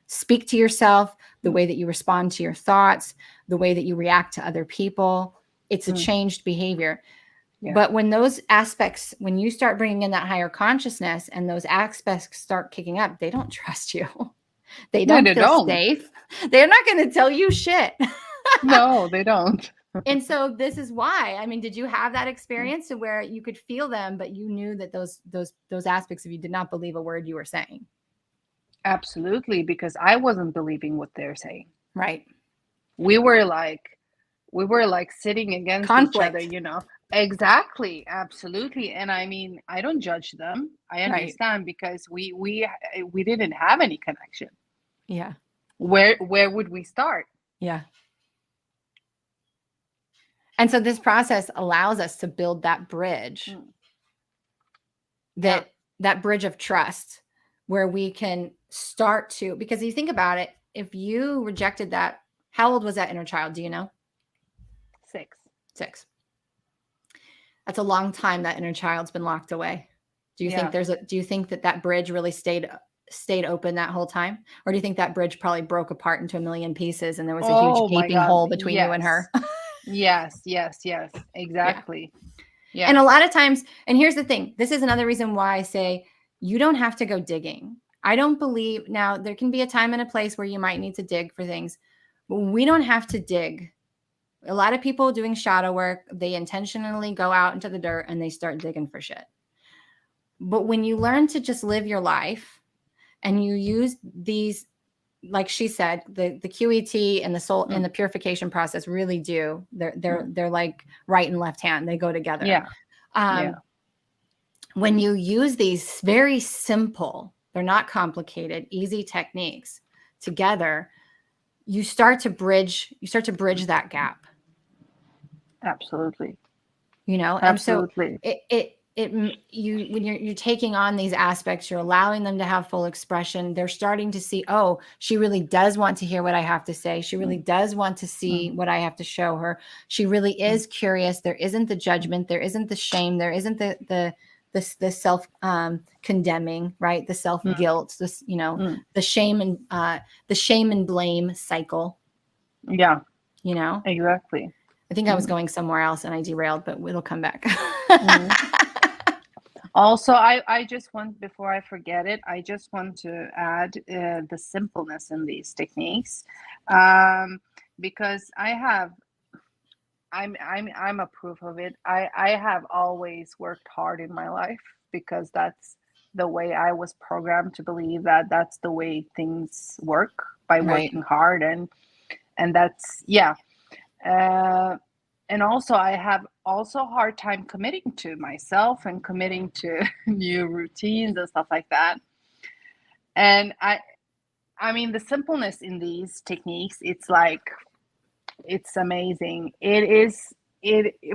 speak to yourself, the way that you respond to your thoughts, the way that you react to other people. It's a changed behavior. Yeah. But when those aspects, when you start bringing in that higher consciousness and those aspects start kicking up, they don't trust you. They don't feel safe. They're not going to tell you shit. No, they don't. And so this is why, I mean, did you have that experience to where you could feel them, but you knew that those aspects of you did not believe a word you were saying? Absolutely, because I wasn't believing what they're saying. Right. We were like sitting against conflict. each other, Exactly. Absolutely. And I mean, I don't judge them. I understand because we didn't have any connection. Yeah. Where would we start? Yeah. And so this process allows us to build that bridge, that bridge of trust where we can start to, because you think about it, if you rejected that, how old was that inner child? Do you know? 6. That's a long time that inner child's been locked away. Do you think do you think that bridge really stayed open that whole time? Or do you think that bridge probably broke apart into a million pieces and there was a huge gaping hole between you and her? Yes. Exactly. Yeah. And a lot of times, and here's the thing, this is another reason why I say you don't have to go digging. I don't believe, now there can be a time and a place where you might need to dig for things, but we don't have to dig. A lot of people doing shadow work, they intentionally go out into the dirt and they start digging for shit. But when you learn to just live your life and you use these, like she said, the QET and the soul and the purification process really do. They're like right and left hand. They go together. Yeah. When you use these very simple, they're not complicated, easy techniques together, you start to bridge that gap. Absolutely. Absolutely. And so when you're taking on these aspects, you're allowing them to have full expression. They're starting to see, oh, she really does want to hear what I have to say. She really does want to see what I have to show her. She really is curious. There isn't the judgment. There isn't the shame. There isn't the self condemning, right? The self guilt, the shame and blame cycle. Yeah. Exactly. I think I was going somewhere else and I derailed, but it'll come back. Also, I just want, before I forget it, I just want to add the simpleness in these techniques, because I'm a proof of it. I have always worked hard in my life because that's the way I was programmed to believe that that's the way things work, by working hard, and that's and also I have also a hard time committing to myself and committing to new routines and stuff like that. And I mean, the simpleness in these techniques, it's amazing.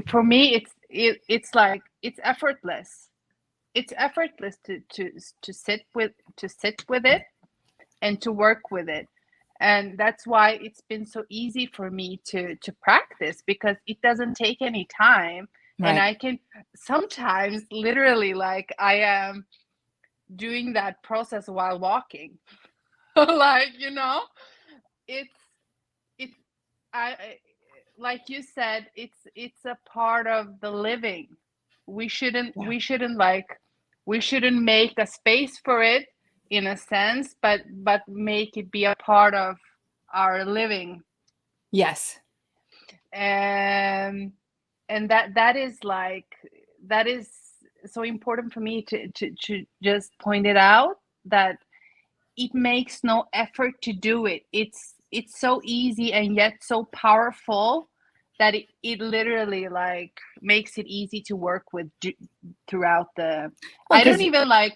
For me, it's like, it's effortless. It's effortless to sit with it and to work with it. And that's why it's been so easy for me to practice, because it doesn't take any time. And I can sometimes literally, like, I am doing that process while walking. Like, it's I like you said, it's a part of the living. We shouldn't make a space for it. in a sense, but make it be a part of our living. Yes. And that is like, that is so important for me to just point it out, that it makes no effort to do it. It's so easy and yet so powerful that it literally like makes it easy to work with throughout the, Well, I don't because even like,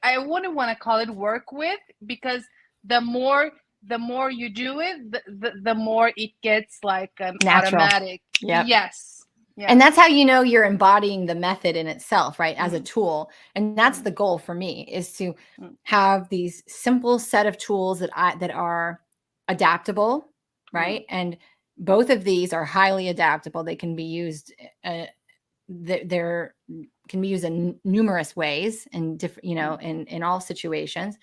I wouldn't want to call it work with, because the more you do it, the more it gets like an natural. automatic. Yep. Yes. And that's how you know you're embodying the method in itself, right? As a Mm. tool. And that's Mm. the goal for me, is to Mm. have these simple set of tools that are adaptable, right? And both of these are highly adaptable. They can be used they're can be used in numerous ways, and different, in all situations.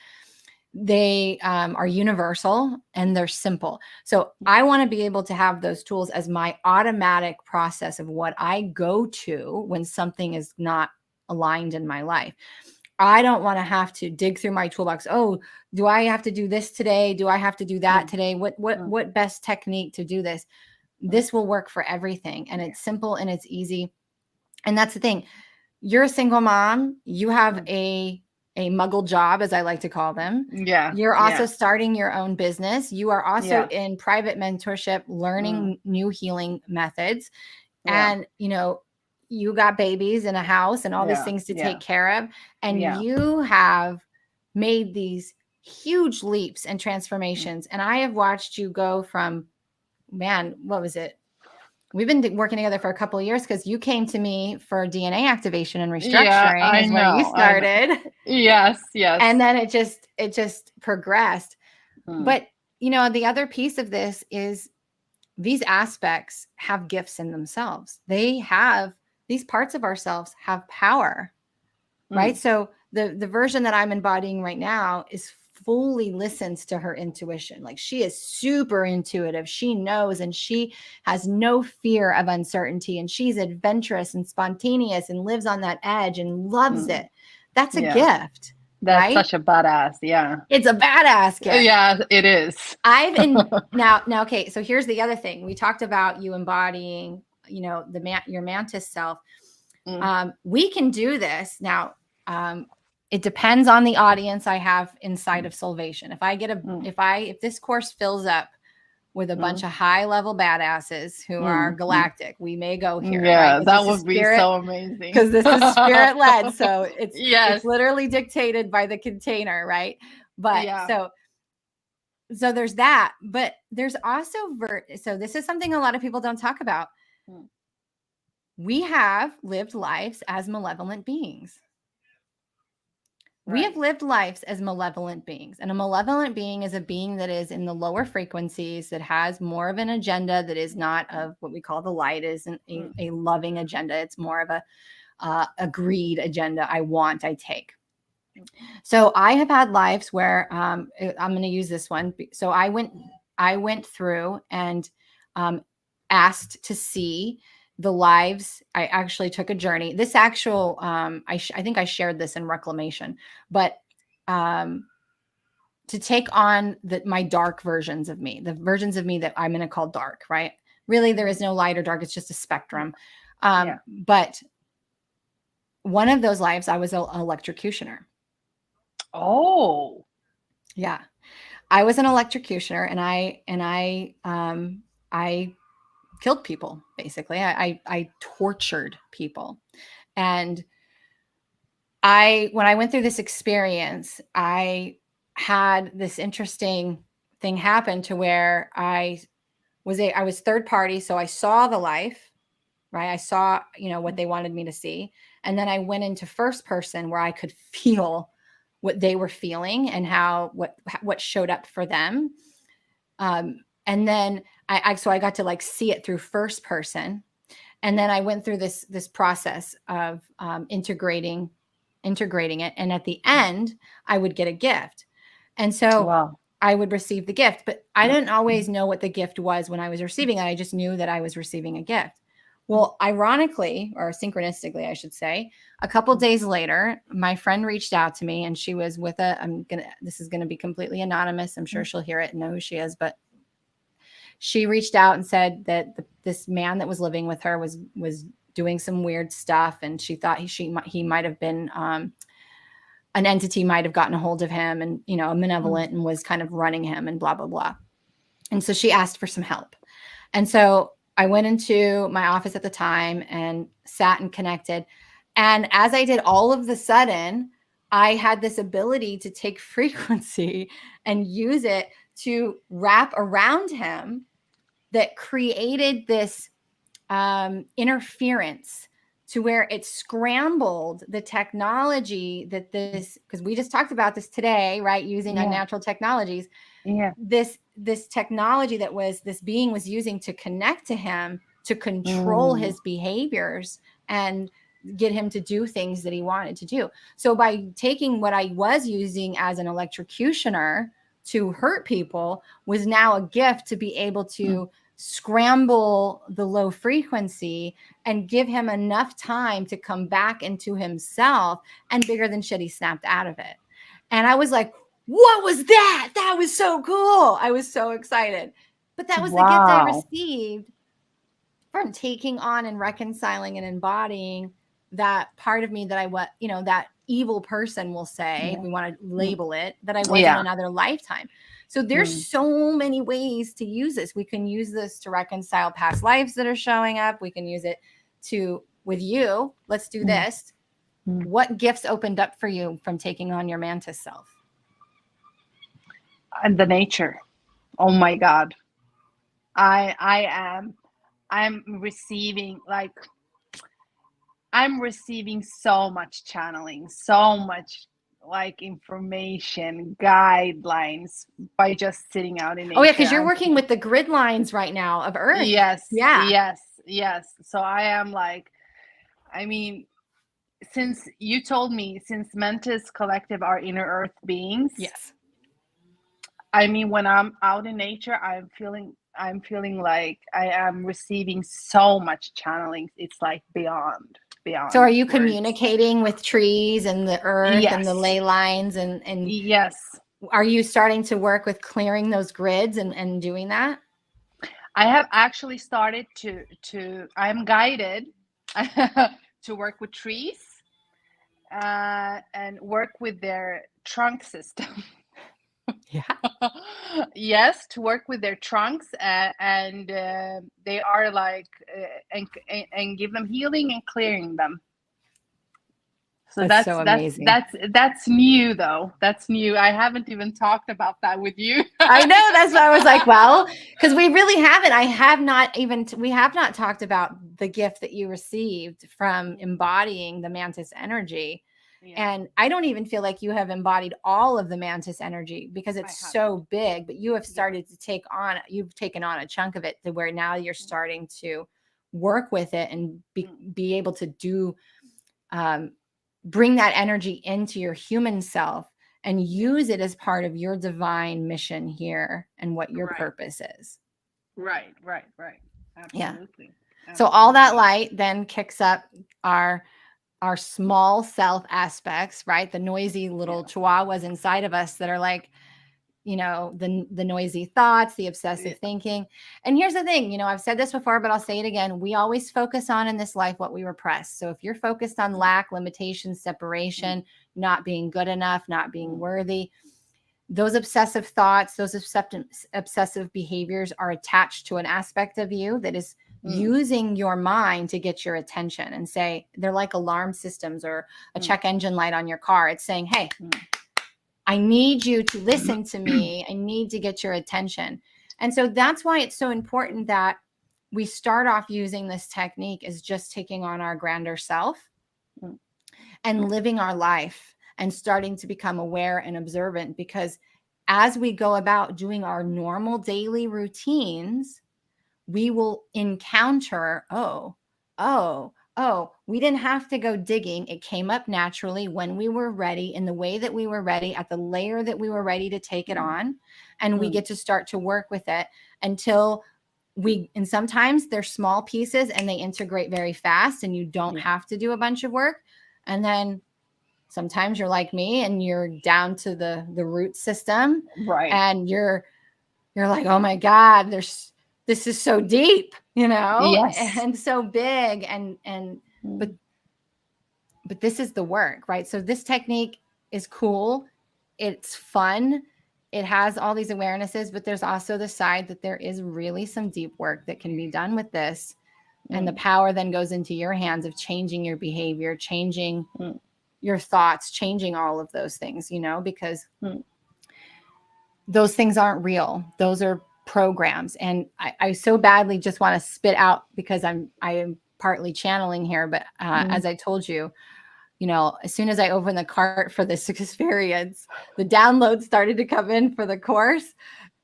They are universal and they're simple. So I want to be able to have those tools as my automatic process of what I go to when something is not aligned in my life. I don't want to have to dig through my toolbox. Oh, do I have to do this today? Do I have to do that today? What best technique to do this? This will work for everything. And it's simple and it's easy. And that's the thing. You're a single mom. You have a muggle job, as I like to call them. Yeah. You're also starting your own business. You are also in private mentorship, learning new healing methods. And, you got babies in a house and all these things to take care of. And you have made these huge leaps and transformations. And I have watched you go from, man, what was it? We've been working together for a couple of years, because you came to me for DNA activation and restructuring is where you started. Yes. And then it just progressed. But, the other piece of this is these aspects have gifts in themselves. These parts of ourselves have power, right? So the version that I'm embodying right now is fully listens to her intuition. Like, she is super intuitive. She knows, and she has no fear of uncertainty, and she's adventurous and spontaneous and lives on that edge and loves it. That's a gift. That's right? such a badass. Yeah. It's a badass gift. Yeah, it is. Now, okay. So here's the other thing. We talked about you embodying, your mantis self. We can do this now. It depends on the audience I have inside of Soulvation. If this course fills up with a bunch of high level badasses who are galactic, we may go here. Yeah, right? that would be so amazing. Because this is spirit led. So it's literally dictated by the container, right? But so there's that. But there's also, so this is something a lot of people don't talk about. We have lived lives as malevolent beings. We have lived lives as malevolent beings. And a malevolent being is a being that is in the lower frequencies, that has more of an agenda, that is not of what we call the light, is a loving agenda. It's more of a greed agenda. I want, I take. So I have had lives where I'm going to use this one. So I went through and asked to see the lives. I actually took a journey. This actual, I think I shared this in Reclamation, but to take on my dark versions of me, the versions of me that I'm going to call dark, right? Really, there is no light or dark. It's just a spectrum. But one of those lives, I was an electrocutioner. Oh. Yeah. I was an electrocutioner, and I killed people, basically. I tortured people. And when I went through this experience, I had this interesting thing happen to where I was third party. So I saw the life, right? I saw, what they wanted me to see. And then I went into first person, where I could feel what they were feeling and what showed up for them. And then I got to see it through first person. And then I went through this process of integrating it. And at the end, I would get a gift. And so I would receive the gift, but I didn't always know what the gift was when I was receiving it. I just knew that I was receiving a gift. Well, ironically, or synchronistically, I should say, a couple days later, my friend reached out to me, and she was with this is going to be completely anonymous. I'm sure she'll hear it and know who she is, but she reached out and said that this man that was living with her was doing some weird stuff, and she thought he might have been an entity might have gotten a hold of him, and a malevolent, and was kind of running him, and blah blah blah. And so she asked for some help, and so I went into my office at the time and sat and connected. And as I did, all of the sudden, I had this ability to take frequency and use it to wrap around him that created this interference to where it scrambled the technology that because we just talked about this today, right? Using unnatural technologies. Yeah. This technology that this being was using to connect to him, to control his behaviors and get him to do things that he wanted to do. So by taking what I was using as an electrocutioner to hurt people was now a gift to be able to scramble the low frequency and give him enough time to come back into himself, and bigger than shit, he snapped out of it. And I was like, what was that? That was so cool. I was so excited. But that was the gift I received from taking on and reconciling and embodying that part of me that that evil person will say, if we want to label it, that I was in another lifetime. So there's so many ways to use this. We can use this to reconcile past lives that are showing up. We can use it with you. Let's do this. What gifts opened up for you from taking on your mantis self? And the nature. Oh my God. I'm receiving so much channeling, so much information, guidelines by just sitting out in nature. Oh yeah, because you're working with the grid lines right now of Earth. Yes. Yeah. Yes. So I am since you told me, since Mantis Collective are inner Earth beings. Yes. When I'm out in nature, I'm feeling like I am receiving so much channeling. It's like beyond. So are you communicating with trees and the earth and the ley lines and yes. Are you starting to work with clearing those grids and doing that? I have actually started to I'm guided to work with trees and work with their trunk system. Yeah. Yes, to work with their trunks and they are and give them healing and clearing them. So that's so amazing. That's new though. That's new. I haven't even talked about that with you. I know. That's why I was like, well, because we really haven't. We have not talked about the gift that you received from embodying the mantis energy. Yeah. And I don't even feel like you have embodied all of the mantis energy because it's so big, but you have started to you've taken on a chunk of it to where now you're starting to work with it and be able to do, bring that energy into your human self and use it as part of your divine mission here and what your purpose is. Right. Absolutely. Yeah. So all that light then kicks up our small self aspects, right? The noisy little chihuahuas inside of us that are like, the noisy thoughts, the obsessive thinking. And here's the thing, I've said this before, but I'll say it again. We always focus on in this life what we repress. So if you're focused on lack, limitation, separation, not being good enough, not being worthy, those obsessive thoughts, those obsessive behaviors are attached to an aspect of you that is using your mind to get your attention and say, they're like alarm systems or a check engine light on your car. It's saying, hey, I need you to listen to me. I need to get your attention. And so that's why it's so important that we start off using this technique as just taking on our grander self and living our life and starting to become aware and observant, because as we go about doing our normal daily routines, we will encounter, we didn't have to go digging. It came up naturally when we were ready, in the way that we were ready, at the layer that we were ready to take it on. And we get to start to work with it until and sometimes they're small pieces and they integrate very fast and you don't have to do a bunch of work. And then sometimes you're like me and you're down to the root system, Right. and you're like, oh my God, this is so deep, Yes. and so big. But this is the work, right? So this technique is cool. It's fun. It has all these awarenesses, but there's also the side that there is really some deep work that can be done with this. And the power then goes into your hands of changing your behavior, changing your thoughts, changing all of those things, because those things aren't real. Those are programs. And I so badly just want to spit out, because I am partly channeling here, but as I told you, as soon as I opened the cart for this experience, the downloads started to come in for the course.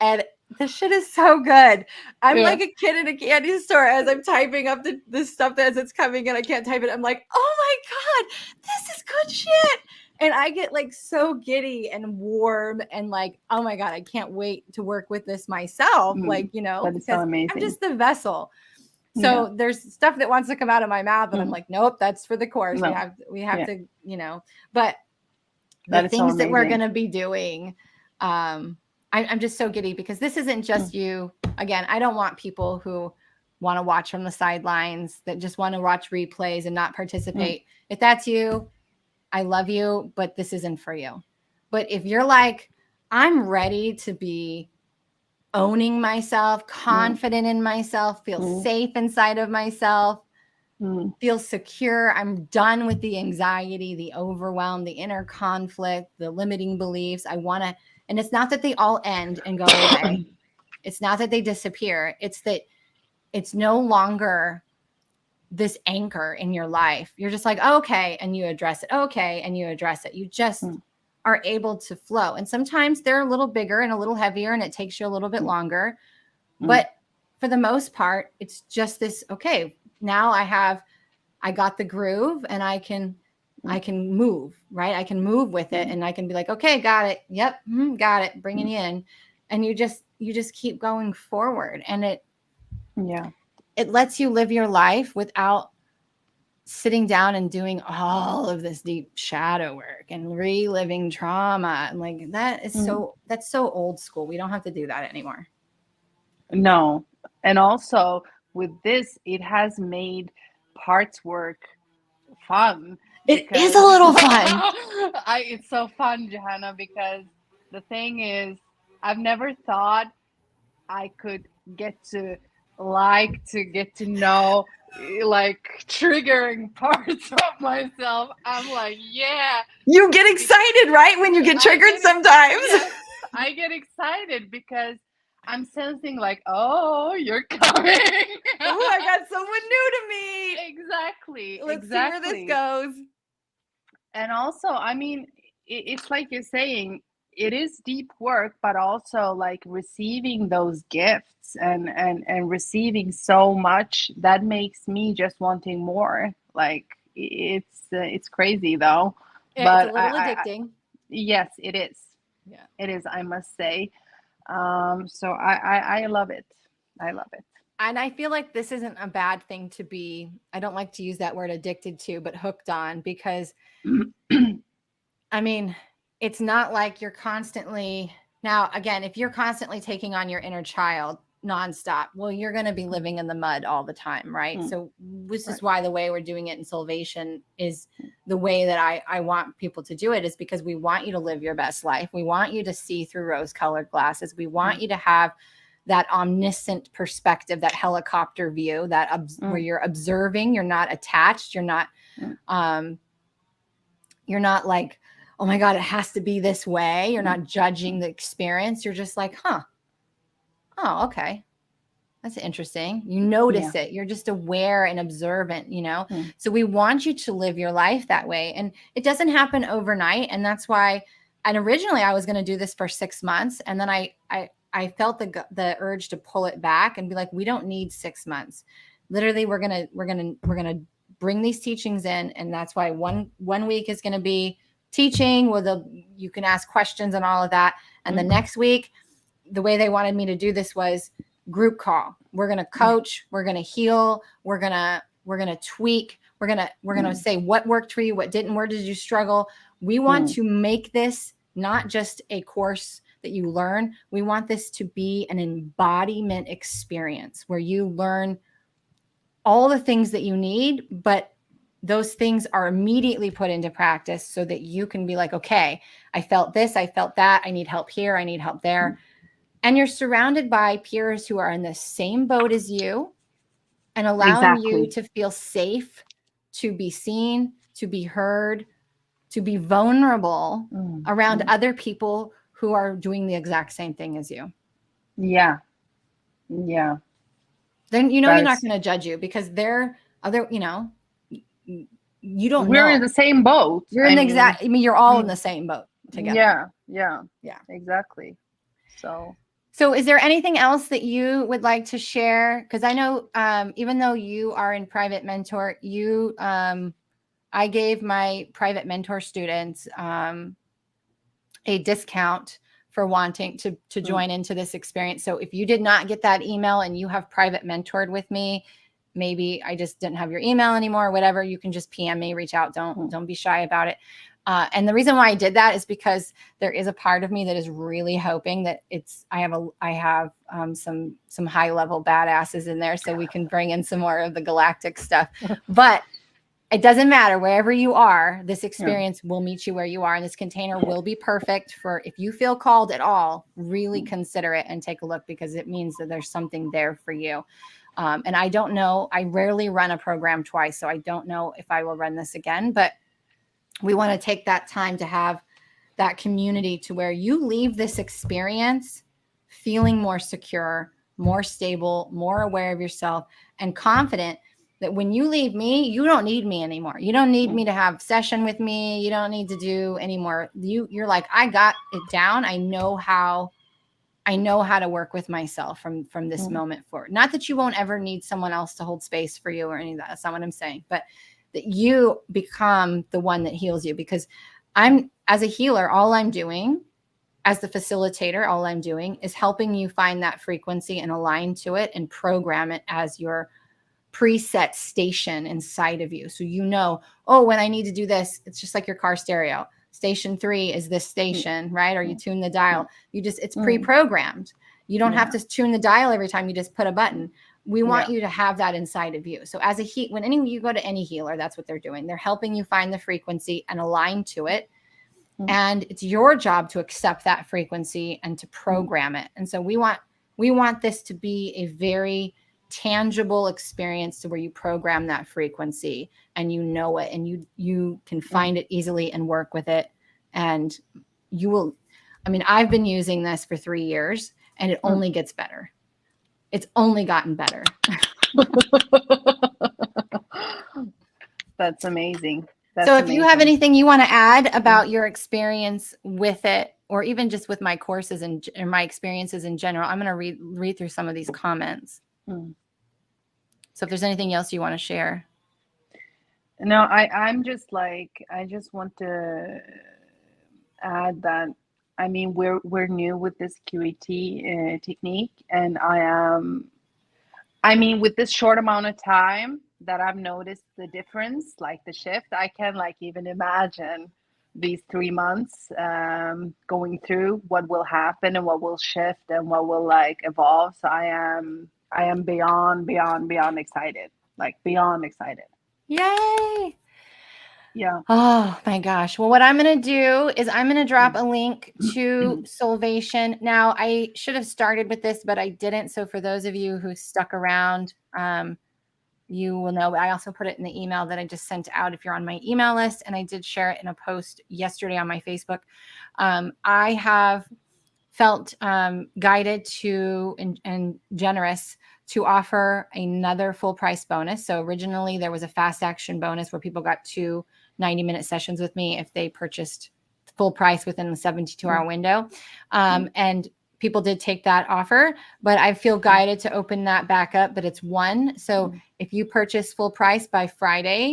And this shit is so good. I'm like a kid in a candy store as I'm typing up the stuff as it's coming in. I can't type it. I'm like, oh my God, this is good shit. And I get like so giddy and warm and like, oh my God, I can't wait to work with this myself. Like, that is so because amazing. I'm just the vessel. So there's stuff that wants to come out of my mouth, and I'm like, nope, that's for the course. No. We have to, but the things that we're going to be doing, I'm just so giddy, because this isn't just you. Again, I don't want people who want to watch from the sidelines, that just want to watch replays and not participate. If that's you, I love you, but this isn't for you. But if you're like, I'm ready to be owning myself, confident in myself, feel safe inside of myself, feel secure. I'm done with the anxiety, the overwhelm, the inner conflict, the limiting beliefs. I want to, and it's not that they all end and go away. It's not that they disappear. It's that it's no longer this anchor in your life. You're just like, okay, and you address it. Okay, and you address it. You just are able to flow. And sometimes they're a little bigger and a little heavier, and it takes you a little bit longer. But for the most part, it's just this, okay, now I got the groove, and I can move, right? I can move with it, and I can be like, okay, got it. Yep. Got it. Bringing you in. And you just keep going forward. And it lets you live your life without sitting down and doing all of this deep shadow work and reliving trauma. And like, that is that's so old school. We don't have to do that anymore. No. And also with this, it has made parts work fun. It is a little fun. It's so fun, Johanna, because the thing is, I've never thought I could get to know like triggering parts of myself. I'm like, yeah. You get excited, right? When you get triggered sometimes. Yes, I get excited because I'm sensing like, oh, you're coming. Oh, I got someone new to me. Exactly. Let's see where this goes. And also, I mean, it's like you're saying, it is deep work, but also like receiving those gifts and receiving so much, that makes me just wanting more. Like it's crazy though. But it's a little addicting. Yes, it is. Yeah, it is, I must say. So I love it. I love it. And I feel like this isn't a bad thing to be, I don't like to use that word addicted to, but hooked on, because I mean, it's not like you're constantly, now again, if you're constantly taking on your inner child nonstop, well, you're going to be living in the mud all the time, right? So this is why the way we're doing it in Soulvation is the way that I want people to do it, is because we want you to live your best life. We want you to see through rose-colored glasses. We want you to have that omniscient perspective, that helicopter view, that where you're observing, you're not attached, you're not like, oh my God, it has to be this way. You're not judging the experience. You're just like, oh, okay. That's interesting. You notice it. You're just aware and observant, So we want you to live your life that way. And it doesn't happen overnight. And that's why, and originally I was going to do this for 6 months. And then I felt the urge to pull it back and be like, we don't need 6 months. Literally, we're going to bring these teachings in. And that's why one week is going to be teaching where you can ask questions and all of that. And the next week, the way they wanted me to do this was group call. We're going to coach, we're going to heal, we're going to tweak, we're going to say what worked for you, what didn't, where did you struggle? We want to make this not just a course that you learn. We want this to be an embodiment experience where you learn all the things that you need, but those things are immediately put into practice so that you can be like, okay, I felt this, I felt that, I need help here, I need help there. And you're surrounded by peers who are in the same boat as you and allowing you to feel safe, to be seen, to be heard, to be vulnerable around other people who are doing the exact same thing as you. Yeah. Yeah. Then, you know, you're not going to judge you because they're other, you know, you don't know. We're in the same boat. You're in the exact, I mean, you're all in the same boat together. Yeah. Yeah. Yeah. Exactly. So is there anything else that you would like to share? Because I know, even though you are in private mentor, you, I gave my private mentor students a discount for wanting to join into this experience. So if you did not get that email and you have private mentored with me, maybe I just didn't have your email anymore, whatever, you can just PM me, reach out. Don't be shy about it. And the reason why I did that is because there is a part of me that is really hoping that I have some high level badasses in there so we can bring in some more of the galactic stuff. But it doesn't matter wherever you are, this experience will meet you where you are. And this container will be perfect for, if you feel called at all, really consider it and take a look, because it means that there's something there for you. And I don't know, I rarely run a program twice, so I don't know if I will run this again, but we want to take that time to have that community to where you leave this experience feeling more secure, more stable, more aware of yourself, and confident that when you leave me, you don't need me anymore. You don't need me to have session with me. You don't need to do anymore. You're like, I got it down. I know how to work with myself from this moment forward. Not that you won't ever need someone else to hold space for you or any of that. That's not what I'm saying, but that you become the one that heals you. Because as a healer, all I'm doing, as the facilitator, all I'm doing is helping you find that frequency and align to it and program it as your preset station inside of you. So you know, oh, when I need to do this, it's just like your car stereo. Station 3 is this station, right? Or you tune the dial. It's pre-programmed. You don't have to tune the dial every time you just put a button. We want you to have that inside of you. So as when you go to any healer, that's what they're doing. They're helping you find the frequency and align to it. And it's your job to accept that frequency and to program it. And so we want this to be a very tangible experience to where you program that frequency and you know it and you can find it easily and work with it. And you will, I mean, I've been using this for 3 years and it only gets better. It's only gotten better. That's amazing. So if you have anything you want to add about your experience with it, or even just with my courses and my experiences in general, I'm going to read through some of these comments. So if there's anything else you want to share. No, I'm just like, I just want to add that, I mean, we're new with this QET technique, and I mean, with this short amount of time that I've noticed the difference, like the shift, I can like even imagine these 3 months going through what will happen and what will shift and what will like evolve. So I am beyond excited, like beyond excited. Yay. Yeah. Oh my gosh. Well, what I'm going to do is I'm going to drop a link to Soulvation. Now, I should have started with this, but I didn't. So for those of you who stuck around, you will know. I also put it in the email that I just sent out if you're on my email list. And I did share it in a post yesterday on my Facebook. I have felt guided to and generous to offer another full price bonus. So originally there was a fast action bonus where people got 2 90-minute sessions with me if they purchased full price within the 72-hour window. And people did take that offer, but I feel guided to open that back up, but it's 1. So if you purchase full price by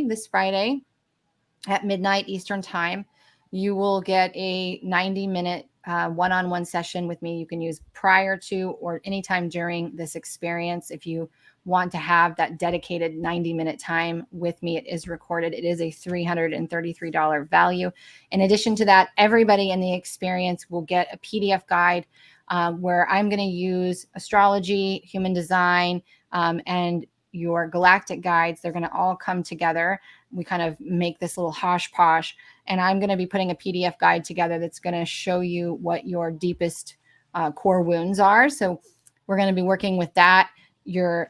this Friday at midnight Eastern time, you will get a 90-minute one-on-one session with me, you can use prior to or anytime during this experience. If you want to have that dedicated 90-minute time with me, it is recorded. It is a $333 value. In addition to that, everybody in the experience will get a PDF guide where I'm going to use astrology, human design, and your galactic guides. They're going to all come together. We kind of make this little hodgepodge, and I'm going to be putting a PDF guide together that's going to show you what your deepest core wounds are. So we're going to be working with that.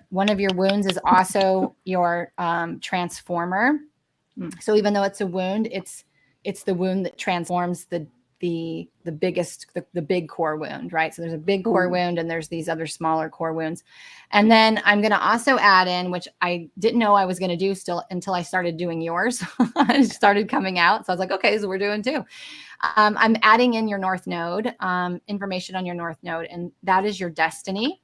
One of your wounds is also your transformer. So even though it's a wound, it's the wound that transforms the big core wound, right? So there's a big core wound and there's these other smaller core wounds. And then I'm going to also add in, which I didn't know I was going to do still until I started doing yours. It started coming out. So I was like, okay, so we're doing two. I'm adding in your North Node, information on your North Node, and that is your destiny.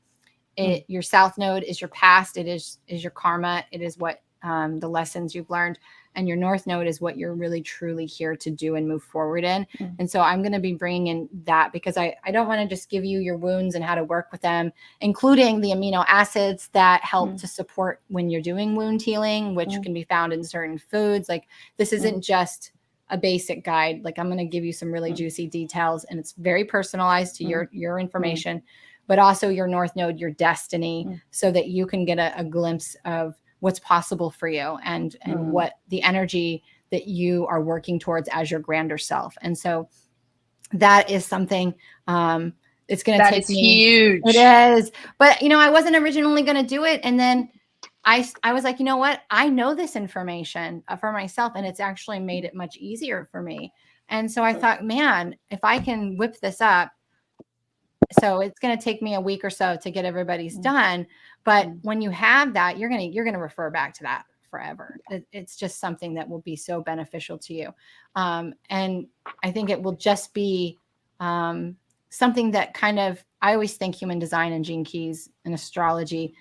Your South Node is your past. It is your karma. It is what the lessons you've learned. And your North Node is what you're really, truly here to do and move forward in. And so I'm going to be bringing in that because I don't want to just give you your wounds and how to work with them, including the amino acids that help to support when you're doing wound healing, which can be found in certain foods. Like this isn't just a basic guide. Like I'm going to give you some really juicy details, and it's very personalized to your information, but also your North Node, your destiny, so that you can get a glimpse of what's possible for you and what the energy that you are working towards as your grander self. And so that is something it's going to take me. Huge. It is. But, I wasn't originally going to do it. And then I was like, you know what? I know this information for myself, and it's actually made it much easier for me. And so I thought, man, if I can whip this up, so it's going to take me a week or so to get everybody's done. But when you have that, you're going to refer back to that forever. It's just something that will be so beneficial to you. And I think it will just be something that kind of, I always think human design and gene keys and astrology,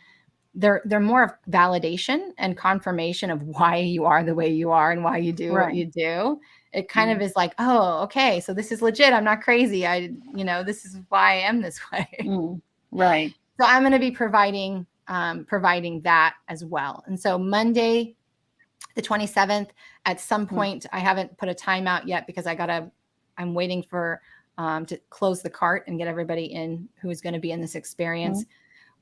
they're more of validation and confirmation of why you are the way you are and why you do what you do. It kind of is like, oh, okay, so this is legit. I'm not crazy. This is why I am this way. Right. So I'm going to be providing that as well. And so Monday, the 27th, at some point, I haven't put a time out yet because I'm waiting for to close the cart and get everybody in who is going to be in this experience.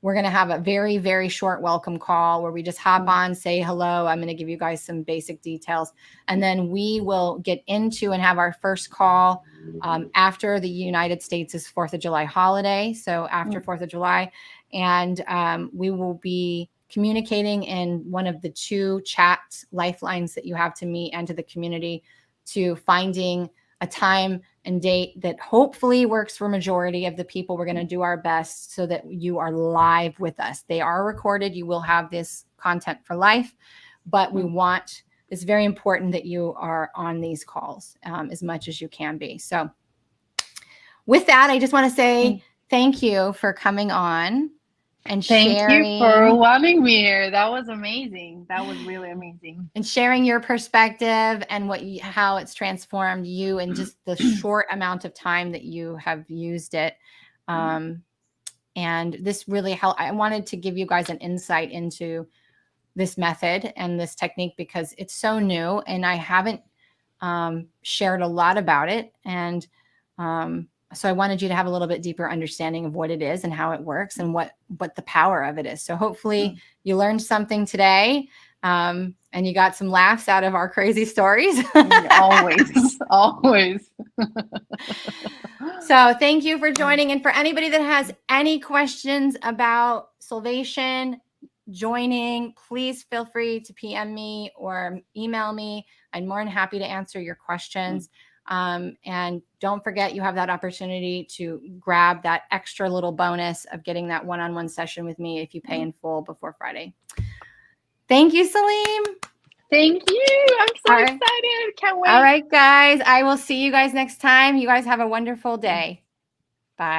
We're going to have a very, very short welcome call where we just hop on, say hello. I'm going to give you guys some basic details. And then we will get into and have our first call after the United States' 4th of July holiday. So after 4th of July. And we will be communicating in one of the 2 chat lifelines that you have to me and to the community to finding a time and date that hopefully works for majority of the people. We're going to do our best so that you are live with us. They are recorded. You will have this content for life, but it's very important that you are on these calls as much as you can be. So with that, I just want to say thank you for coming on and sharing. Thank you for wanting me here. That was amazing. That was really amazing. And sharing your perspective and how it's transformed you in just the short amount of time that you have used it. And this really helped. I wanted to give you guys an insight into this method and this technique because it's so new and I haven't shared a lot about it. And so I wanted you to have a little bit deeper understanding of what it is and how it works and what the power of it is. So hopefully you learned something today and you got some laughs out of our crazy stories. Always. So thank you for joining. And for anybody that has any questions about Soulvation, joining, please feel free to PM me or email me. I'm more than happy to answer your questions. And don't forget, you have that opportunity to grab that extra little bonus of getting that one-on-one session with me if you pay in full before Friday. Thank you, Salim. Thank you. I'm so excited. Can't wait. All right, guys. I will see you guys next time. You guys have a wonderful day.